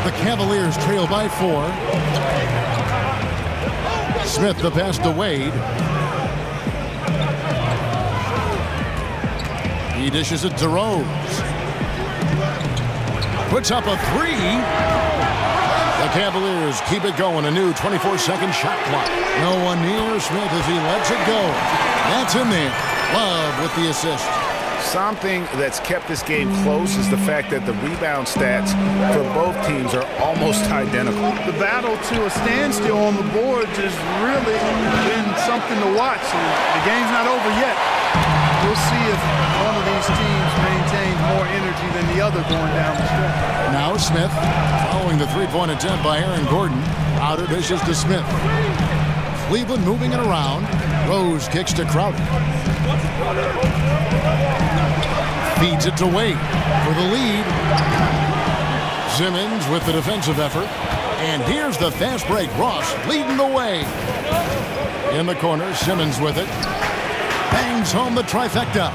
The Cavaliers trail by 4. Smith the pass to Wade. He dishes it to Rose. Puts up a 3. The Cavaliers keep it going. A new 24-second shot clock. No one near Smith as he lets it go. That's in there. Love with the assist. Something that's kept this game close is the fact that the rebound stats for both teams are almost identical. The battle to a standstill on the boards has really been something to watch. The game's not over yet. We'll see if one of these teams maintains more energy than the other going down the stretch. Now Smith following the three-point attempt by Aaron Gordon. Outer dishes to Smith. Cleveland moving it around. Rose kicks to Crowder. Feeds it to Wade for the lead. Simmons with the defensive effort. And here's the fast break. Ross leading the way. In the corner, Simmons with it. Bangs home the trifecta.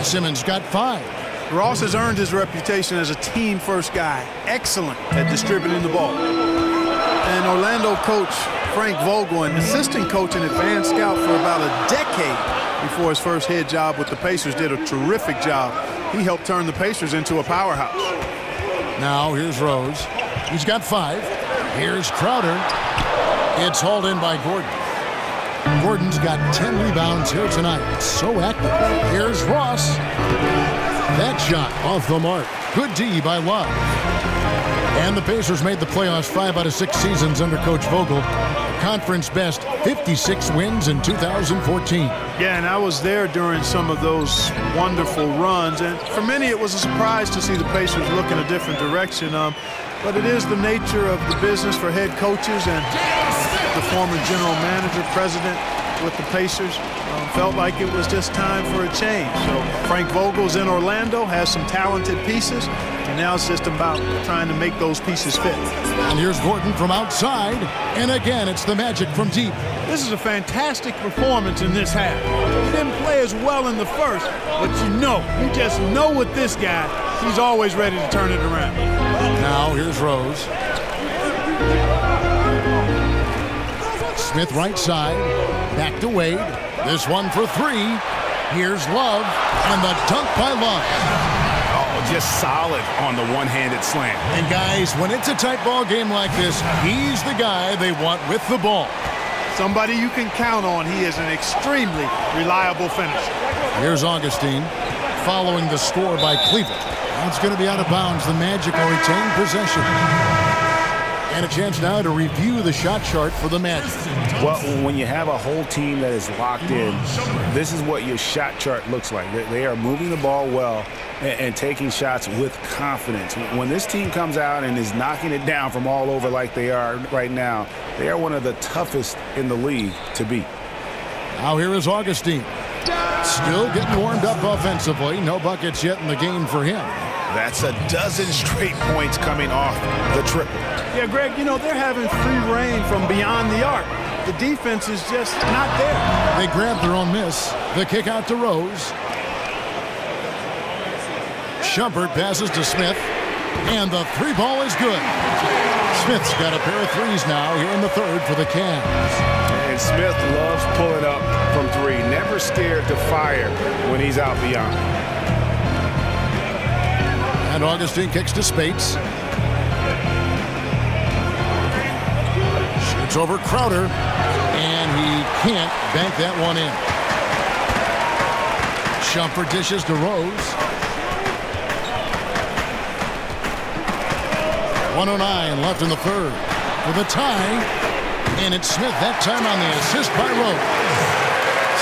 Simmons got 5. Ross has earned his reputation as a team-first guy. Excellent at distributing the ball. And Orlando coach Frank Vogel, an assistant coach and advanced scout for about a decade before his first head job with the Pacers, did a terrific job. He helped turn the Pacers into a powerhouse. Now here's Rose. He's got 5. Here's Crowder. It's hauled in by Gordon. Gordon's got 10 rebounds here tonight. So active. Here's Ross. That shot off the mark. Good D by Love. And the Pacers made the playoffs 5 out of 6 seasons under Coach Vogel. Conference best 56 wins in 2014. Yeah, and I was there during some of those wonderful runs. And for many, it was a surprise to see the Pacers look in a different direction. But it is the nature of the business for head coaches, and the former general manager, president with the Pacers, felt like it was just time for a change. So Frank Vogel's in Orlando, has some talented pieces, and now it's just about trying to make those pieces fit. And here's Gordon from outside, and again it's the Magic from deep. This is a fantastic performance in this half. He didn't play as well in the first, but you just know with this guy, he's always ready to turn it around. Now here's Rose. Smith right side, back to Wade. This one for 3. Here's Love, and the dunk by Love. Oh, just solid on the one-handed slam. And guys, when it's a tight ball game like this, he's the guy they want with the ball. Somebody you can count on. He is an extremely reliable finisher. Here's Augustine, following the score by Cleveland. That's going to be out of bounds. The Magic will retain possession. And a chance now to review the shot chart for the Magic. Well, when you have a whole team that is locked in, this is what your shot chart looks like. They are moving the ball well and taking shots with confidence. When this team comes out and is knocking it down from all over like they are right now, they are one of the toughest in the league to beat. Now here is Augustine. Still getting warmed up offensively. No buckets yet in the game for him. That's a dozen straight points coming off the triple. Yeah, Greg, they're having free reign from beyond the arc. The defense is just not there. They grab their own miss. The kick out to Rose. Shumpert passes to Smith. And the 3 ball is good. Smith's got a pair of threes now here in the third for the Cavs. And Smith loves pulling up from 3. Never scared to fire when he's out beyond. And Augustine kicks to Spates. Shoots over Crowder. And he can't bank that one in. Shumpert dishes to Rose. 1:09 left in the third. With a tie. And it's Smith that time on the assist by Rose.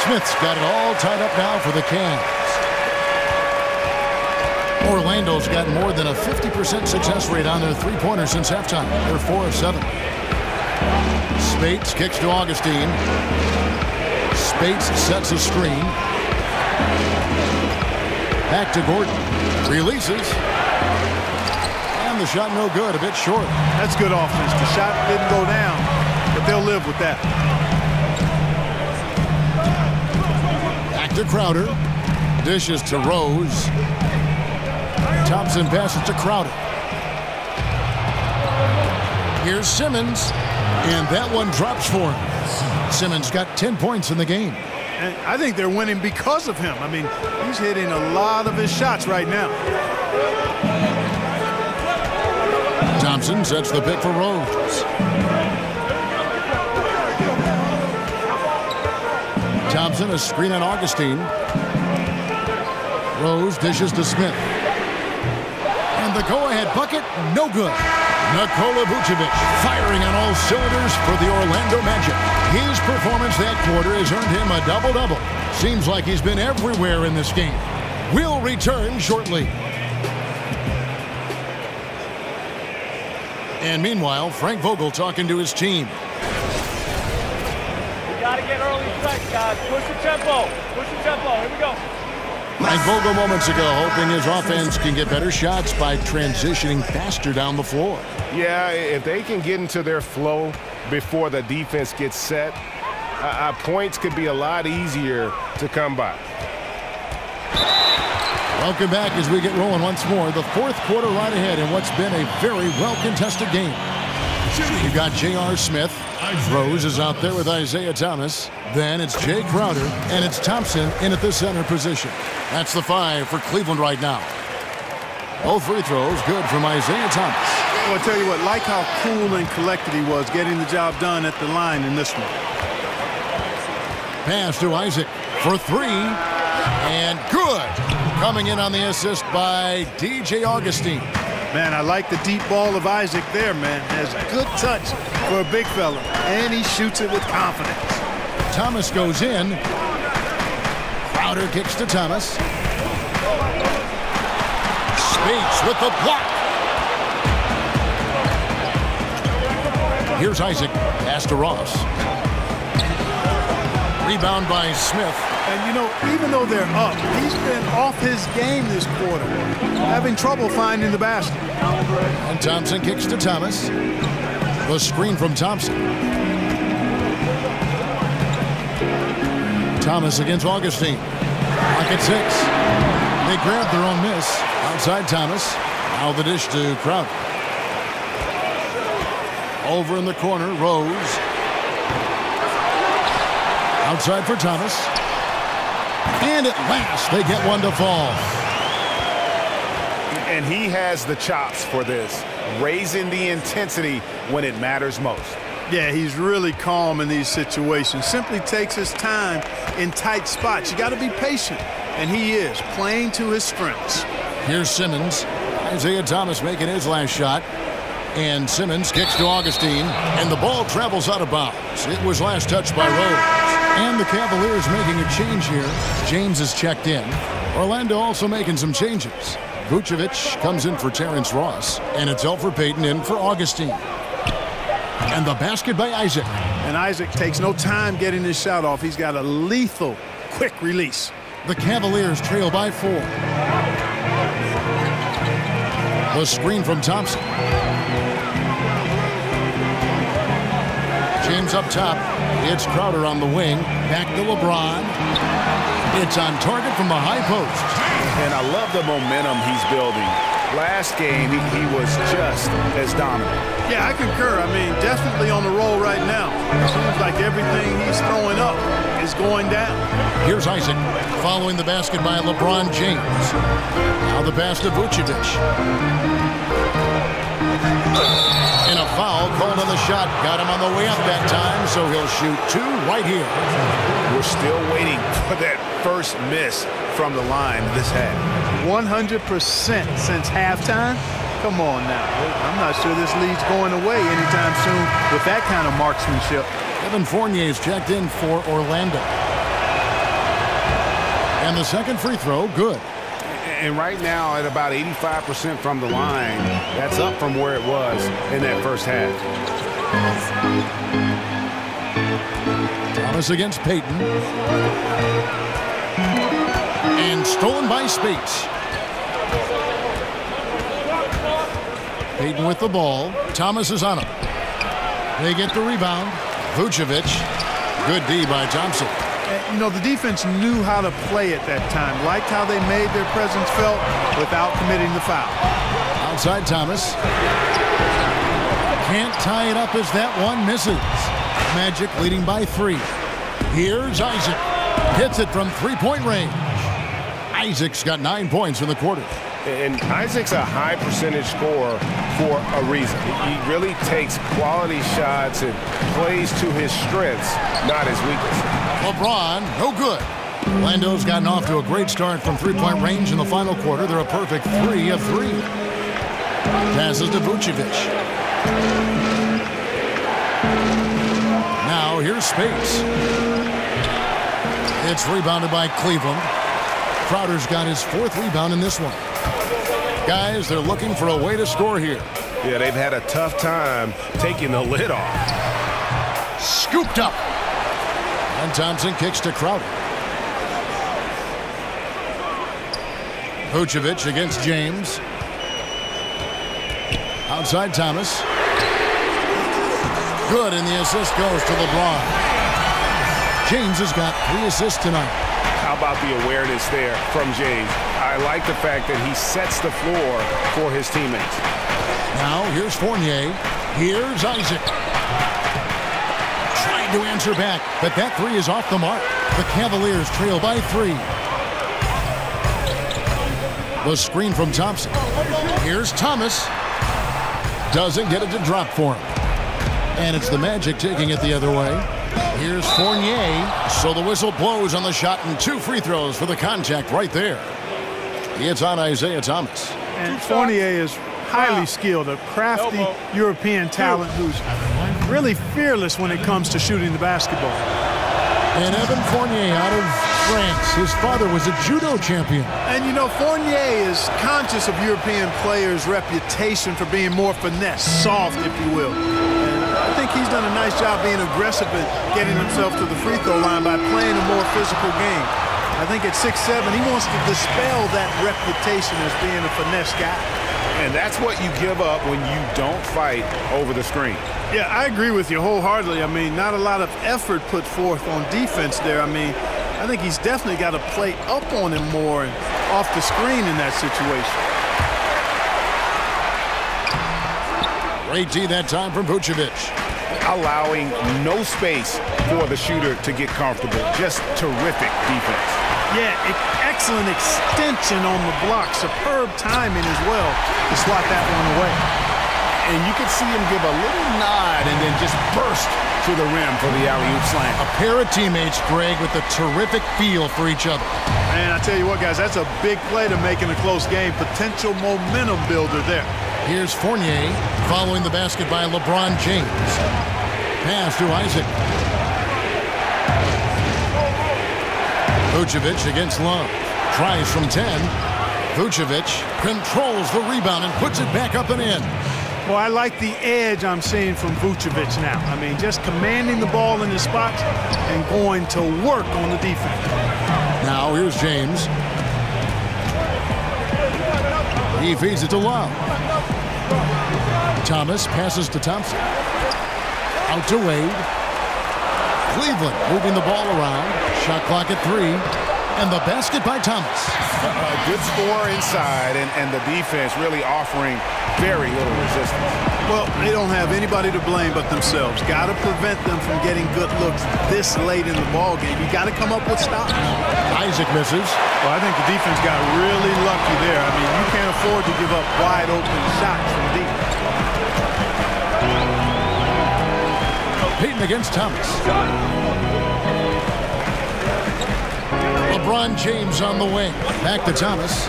Smith's got it all tied up now for the Cavs. Orlando's got more than a 50% success rate on their three-pointer since halftime. They're 4 of 7. Spates kicks to Augustine. Spates sets a screen. Back to Gordon. Releases. And the shot no good, a bit short. That's good offense. The shot didn't go down, but they'll live with that. Back to Crowder. Dishes to Rose. Thompson passes to Crowder. Here's Simmons, and that one drops for him. Simmons got 10 points in the game. And I think they're winning because of him. I mean, he's hitting a lot of his shots right now. Thompson sets the pick for Rose. Thompson, a screen on Augustine. Rose dishes to Smith. And the go-ahead bucket, no good. Nikola Vucevic firing on all cylinders for the Orlando Magic. His performance that quarter has earned him a double-double. Seems like he's been everywhere in this game. We'll return shortly. And meanwhile, Frank Vogel talking to his team. We got to get early strikes, guys. Push the tempo. Push the tempo. Here we go. Frank Vogel moments ago hoping his offense can get better shots by transitioning faster down the floor. Yeah, if they can get into their flow before the defense gets set, points could be a lot easier to come by. Welcome back as we get rolling once more. The fourth quarter right ahead in what's been a very well-contested game. You've got J.R. Smith. Rose is out there with Isaiah Thomas. Then it's Jay Crowder, and it's Thompson in at the center position. That's the 5 for Cleveland right now. Both free throws good from Isaiah Thomas. Well, I'll tell you what, like how cool and collected he was getting the job done at the line in this one. Pass to Isaac for three. And good. Coming in on the assist by DJ Augustine. Man, I like the deep ball of Isaac there, man. Has good touch for a big fella. And he shoots it with confidence. Thomas goes in. Crowder kicks to Thomas. Spates with the block. Here's Isaac. Pass to Ross. Rebound by Smith. And, you know, even though they're up, he's been off his game this quarter, having trouble finding the basket. And Thompson kicks to Thomas. The screen from Thompson. Thomas against Augustine. Clock at 6. They grab their own miss. Outside Thomas. Now the dish to Crowder. Over in the corner, Rose. Outside for Thomas. And at last, they get one to fall. And he has the chops for this, raising the intensity when it matters most. Yeah, he's really calm in these situations. Simply takes his time in tight spots. You got to be patient. And he is, playing to his strengths. Here's Simmons. Isaiah Thomas making his last shot. And Simmons kicks to Augustine. And the ball travels out of bounds. It was last touched by Rose. And the Cavaliers making a change here. James is checked in. Orlando also making some changes. Vucevic comes in for Terrence Ross. And it's Elfrid Payton in for Augustine. And the basket by Isaac. And Isaac takes no time getting his shot off. He's got a lethal, quick release. The Cavaliers trail by 4. The screen from Thompson. James up top. It's Crowder on the wing. Back to LeBron. It's on target from the high post. And I love the momentum he's building. Last game, he was just as dominant. Yeah, I concur. I mean, definitely on the roll right now. It seems like everything he's throwing up is going down. Here's Isaac following the basket by LeBron James. Now the pass to Vucevic. And a foul called on the shot. Got him on the way up that time, so he'll shoot 2 right here. We're still waiting for that first miss from the line this half. 100% since halftime? Come on now. I'm not sure this lead's going away anytime soon with that kind of marksmanship. Evan Fournier is checked in for Orlando. And the second free throw, good. And right now at about 85% from the line, that's up from where it was in that first half. Thomas against Payton. And stolen by Spates. Payton with the ball. Thomas is on him. They get the rebound. Vucevic. Good D by Thompson. You know, the defense knew how to play at that time. Liked how they made their presence felt without committing the foul. Outside Thomas. Can't tie it up as that one misses. Magic leading by 3. Here's Isaac. Hits it from three-point range. Isaac's got 9 points in the quarter. And Isaac's a high percentage scorer for a reason. He really takes quality shots and plays to his strengths, not his weakness. LeBron, no good. Orlando's gotten off to a great start from three-point range in the final quarter. They're a perfect 3 of 3. Passes to Vucevic. Now here's Spates. It's rebounded by Cleveland. Crowder's got his 4th rebound in this one. Guys, they're looking for a way to score here. Yeah, they've had a tough time taking the lid off. Scooped up. And Thompson kicks to Crowder. Vucevic against James. Outside Thomas. Good, and the assist goes to LeBron. James has got 3 assists tonight. How about the awareness there from James? I like the fact that he sets the floor for his teammates. Now here's Fournier. Here's Isaac. Trying to answer back, but that 3 is off the mark. The Cavaliers trail by 3. The screen from Thompson. Here's Thomas. Doesn't get it to drop for him. And it's the Magic taking it the other way. Here's Fournier. So the whistle blows on the shot and 2 free throws for the contact right there. It's on Isaiah Thomas. And Fournier is highly skilled, a crafty European talent who's really fearless when it comes to shooting the basketball. And Evan Fournier out of France. His father was a judo champion. And, you know, Fournier is conscious of European players' reputation for being more finesse, soft, if you will. And I think he's done a nice job being aggressive at getting himself to the free throw line by playing a more physical game. I think at 6'7", he wants to dispel that reputation as being a finesse guy. And that's what you give up when you don't fight over the screen. Yeah, I agree with you wholeheartedly. I mean, not a lot of effort put forth on defense there. I mean, I think he's definitely got to play up on him more and off the screen in that situation. Great D that time from Vucevic. Allowing no space for the shooter to get comfortable. Just terrific defense. Yeah, excellent extension on the block. Superb timing as well to swat that one away. And you can see him give a little nod and then just burst to the rim for the alley-oop slam. A pair of teammates, Greg, with a terrific feel for each other. And I tell you what, guys, that's a big play to make in a close game. Potential momentum builder there. Here's Fournier following the basket by LeBron James. Pass to Isaac. Vucevic against Love. Tries from 10. Vucevic controls the rebound and puts it back up and in. Well, I like the edge I'm seeing from Vucevic now. I mean, just commanding the ball in his spots and going to work on the defense. Now here's James. He feeds it to Love. Thomas passes to Thompson. Out to Wade. Cleveland moving the ball around. Shot clock at 3. And the basket by Thomas. A good score inside, and the defense really offering very little resistance. Well, they don't have anybody to blame but themselves. Got to prevent them from getting good looks this late in the ball game. You got to come up with stops. Isaac misses. Well, I think the defense got really lucky there. I mean, you can't afford to give up wide open shots from deep. Payton against Thomas. LeBron James on the wing. Back to Thomas.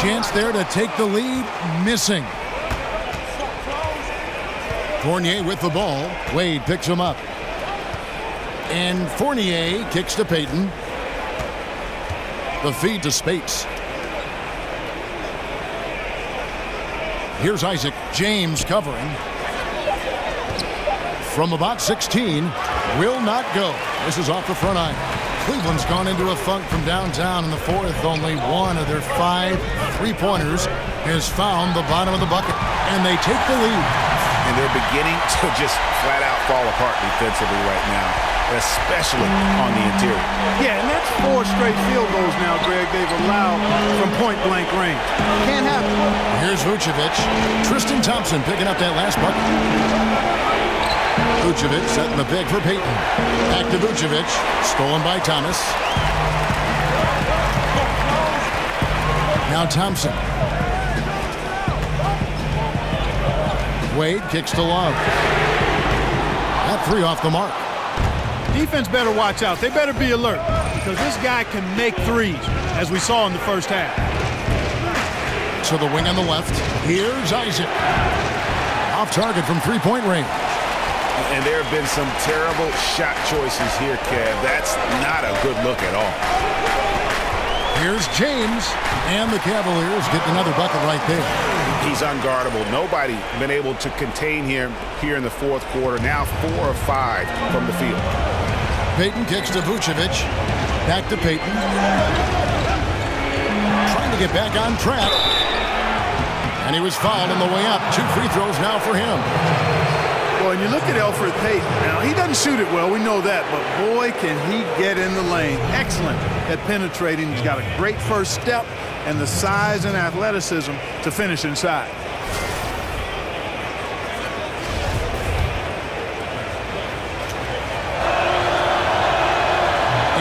Chance there to take the lead. Missing. Fournier with the ball. Wade picks him up. And Fournier kicks to Payton. The feed to Spates. Here's Isaac. James covering. From about 16. Will not go. This is off the front iron. Cleveland's gone into a funk from downtown in the fourth. Only one of their 5 three-pointers has found the bottom of the bucket. And they take the lead. And they're beginning to just flat-out fall apart defensively right now, especially on the interior. Yeah, and that's 4 straight field goals now, Greg, they've allowed from point-blank range. Can't happen. Here's Vucevic. Tristan Thompson picking up that last bucket. Vucevic setting the big for Payton. Back to Vucevic. Stolen by Thomas. Now Thompson. Wade kicks to Love. That 3 off the mark. Defense better watch out. They better be alert because this guy can make threes, as we saw in the first half. To the wing on the left. Here's Isaac. Off target from three-point range. And there have been some terrible shot choices here, Kev. That's not a good look at all. Here's James. And the Cavaliers get another bucket right there. He's unguardable. Nobody been able to contain him here in the fourth quarter. Now 4 of 5 from the field. Payton kicks to Vucevic. Back to Payton. Trying to get back on track. And he was fouled on the way up. 2 free throws now for him. Well, and you look at Elfrid Payton. Now, he doesn't shoot it well. We know that. But, boy, can he get in the lane. Excellent at penetrating. He's got a great first step and the size and athleticism to finish inside.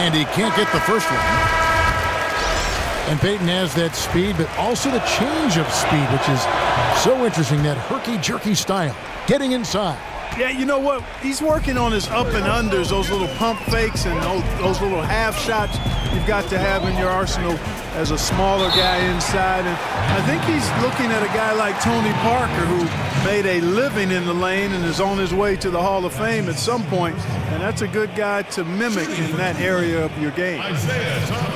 And he can't get the first one. And Payton has that speed, but also the change of speed, which is so interesting, that herky-jerky style. Getting inside. Yeah, you know what? He's working on his up and unders, those little pump fakes and those little half shots you've got to have in your arsenal as a smaller guy inside. And I think he's looking at a guy like Tony Parker, who made a living in the lane and is on his way to the Hall of Fame at some point. And that's a good guy to mimic in that area of your game.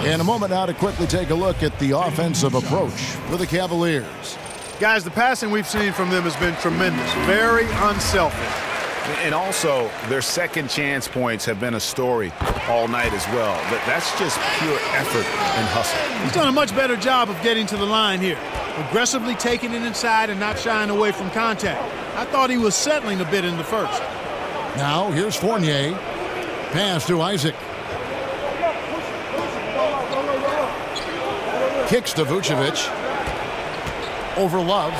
In a moment now to quickly take a look at the offensive approach for the Cavaliers. Guys, the passing we've seen from them has been tremendous. Very unselfish. And also, their second chance points have been a story all night as well. But that's just pure effort and hustle. He's done a much better job of getting to the line here. Aggressively taking it inside and not shying away from contact. I thought he was settling a bit in the first. Now, here's Fournier. Pass to Isaac. Kicks to Vucevic. Over Love.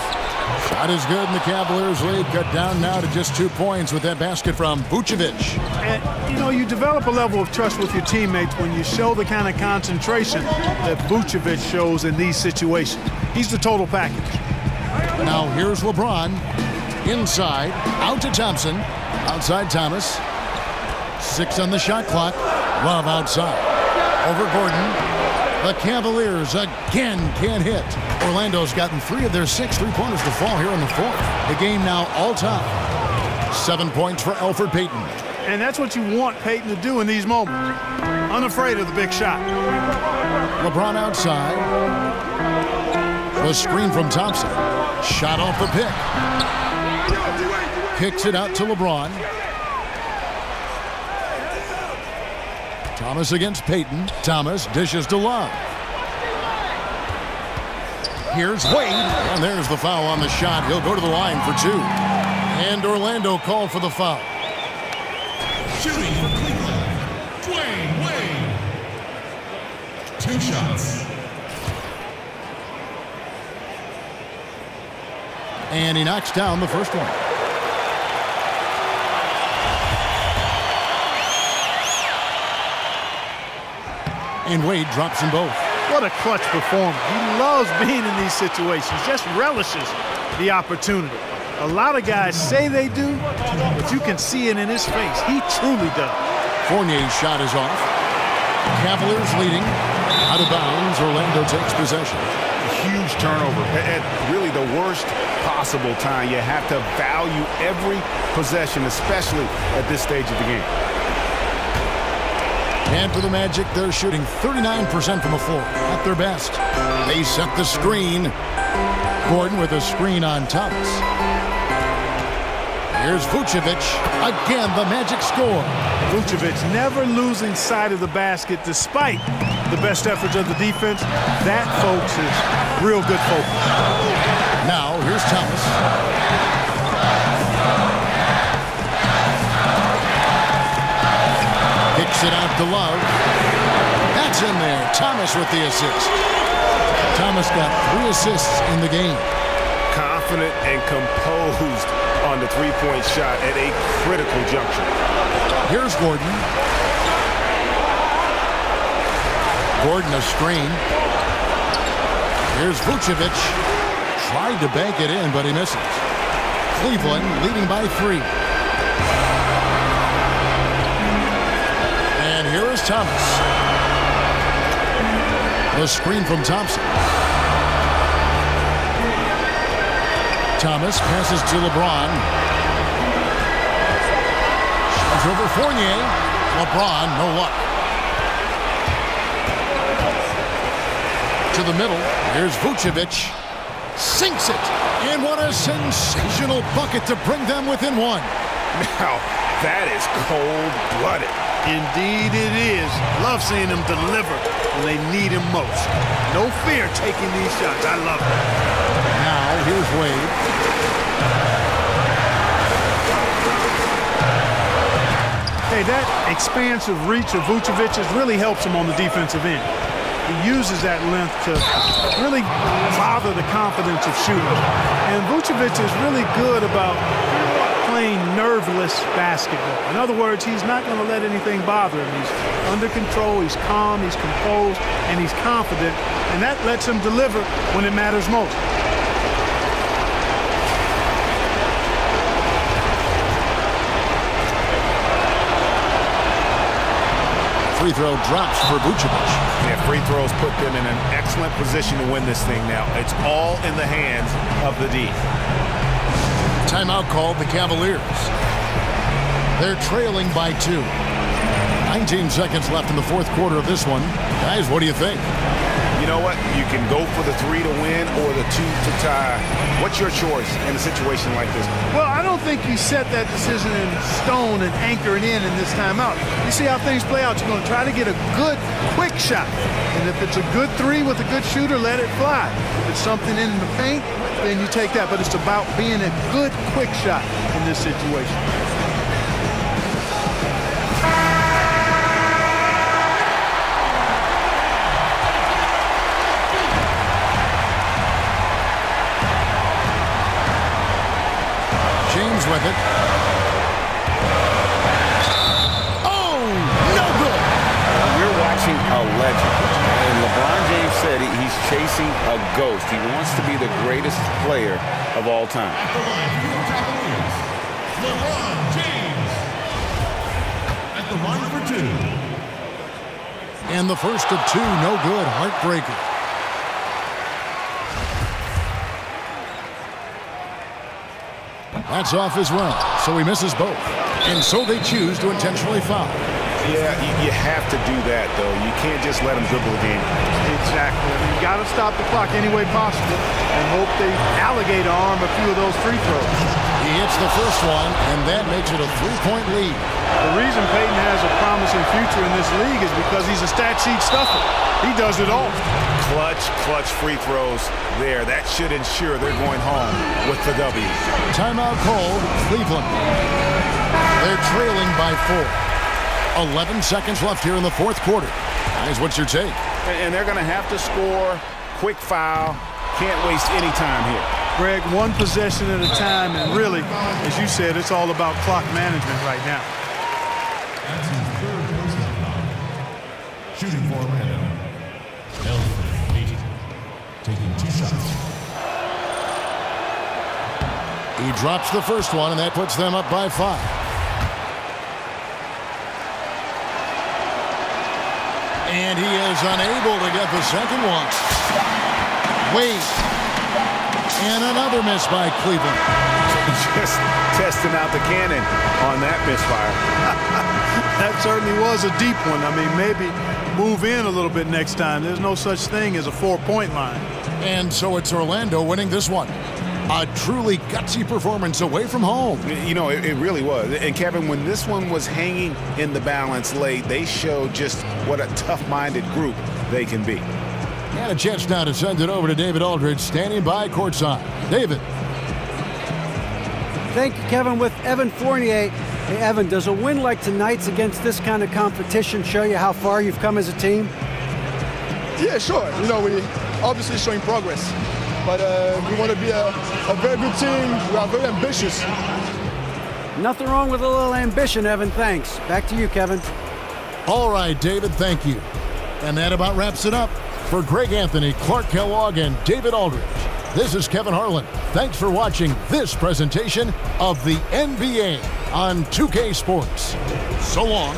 Shot is good, and the Cavaliers lead cut down now to just 2 points with that basket from Vucevic. And, you know, you develop a level of trust with your teammates when you show the kind of concentration that Vucevic shows in these situations. He's the total package. Now here's LeBron. Inside. Out to Thompson. Outside Thomas. 6 on the shot clock. Love outside. Over Gordon. The Cavaliers again can't hit. Orlando's gotten 3 of their 6 3-pointers to fall here in the fourth. The game now all-time. 7 points for Elfrid Payton. And that's what you want Payton to do in these moments. Unafraid of the big shot. LeBron outside. The screen from Thompson. Shot off the pick. Kicks it out to LeBron. Thomas against Payton. Thomas dishes to Love. Here's Wade. And there's the foul on the shot. He'll go to the line for 2. And Orlando called for the foul. Shooting for Cleveland, Dwayne Wade. 2 shots. And he knocks down the first one. And Wade drops them both. What a clutch performance. He loves being in these situations, just relishes the opportunity. A lot of guys say they do, but you can see it in his face. He truly does. Fournier's shot is off. Cavaliers leading. Out of bounds, Orlando takes possession. A huge turnover at really the worst possible time. You have to value every possession, especially at this stage of the game. And for the Magic, they're shooting 39% from the floor, at their best. They set the screen. Gordon with a screen on Thomas. Here's Vucevic. Again, the Magic score. Vucevic never losing sight of the basket despite the best efforts of the defense. That, folks, is real good focus. Now, here's Thomas. Kicks it out to Love. That's in there. Thomas with the assist. Thomas got 3 assists in the game. Confident and composed on the three-point shot at a critical juncture. Here's Gordon. Gordon a screen. Here's Vucevic. Tried to bank it in, but he misses. Cleveland leading by 3. And here is Thomas. The screen from Thompson. Thomas passes to LeBron. Shows over Fournier. LeBron, no luck. To the middle. Here's Vucevic. Sinks it. And what a sensational bucket to bring them within 1. Now, that is cold-blooded. Indeed it is. Love seeing them deliver when they need him most. No fear taking these shots. I love it. Now, here's Wade. Hey, that expansive reach of Vucevic's really helps him on the defensive end. He uses that length to really bother the confidence of shooters. And Vucevic is really good about playing nerveless basketball. In other words, he's not going to let anything bother him. He's under control, he's calm, he's composed, and he's confident, and that lets him deliver when it matters most. Free throw drops for Vucevic. Yeah, free throws put them in an excellent position to win this thing now. It's all in the hands of the D. Timeout called the Cavaliers. They're trailing by 2. 19 seconds left in the fourth quarter of this one. Guys, what do you think? You know what? You can go for the 3 to win or the 2 to tie. What's your choice in a situation like this? Well, I don't think you set that decision in stone and anchor it in this timeout. You see how things play out. You're going to try to get a good, quick shot. And if it's a good 3 with a good shooter, let it fly. If it's something in the paint, then you take that. But it's about being a good, quick shot in this situation. James with it. Oh, no good. We're watching a legend. And LeBron James said he's chasing a ghost. He wants to be the greatest player of all time. LeBron James at the line for 2. And the first of 2, no good. Heartbreaker. That's off as well, so he misses both. And so they choose to intentionally foul. Yeah, you have to do that, though. You can't just let him dribble the game. Exactly. I mean, you got to stop the clock any way possible and hope they alligator arm a few of those free throws. He hits the first one, and that makes it a 3-point lead. The reason Peyton has a promising future in this league is because he's a stat sheet stuffer. He does it all. Clutch free throws there. That should ensure they're going home with the W. Timeout called Cleveland. They're trailing by 4. 11 seconds left here in the fourth quarter. Guys, what's your take? And they're going to have to score. Quick foul. Can't waste any time here. Greg, one possession at a time, and really, as you said, it's all about clock management right now. That's his third personal foul. Shooting for Orlando. Taking 2 shots. He drops the first one, and that puts them up by 5. And he is unable to get the second one. Wait. And another miss by Cleveland. Just testing out the cannon on that misfire. That certainly was a deep one. I mean, maybe move in a little bit next time. There's no such thing as a 4-point line. And so it's Orlando winning this one. A truly gutsy performance away from home. You know, it really was. And Kevin, when this one was hanging in the balance late, they showed just what a tough-minded group they can be. And a chance now to send it over to David Aldridge, standing by courtside. David. Thank you, Kevin. With Evan Fournier. Hey, Evan, does a win like tonight's against this kind of competition show you how far you've come as a team? Yeah, sure. You know, we obviously showing progress. But we want to be a very good team. We are very ambitious. Nothing wrong with a little ambition, Evan. Thanks. Back to you, Kevin. All right, David, thank you. And that about wraps it up. For Greg Anthony, Clark Kellogg, and David Aldridge, this is Kevin Harlan. Thanks for watching this presentation of the NBA on 2K Sports. So long.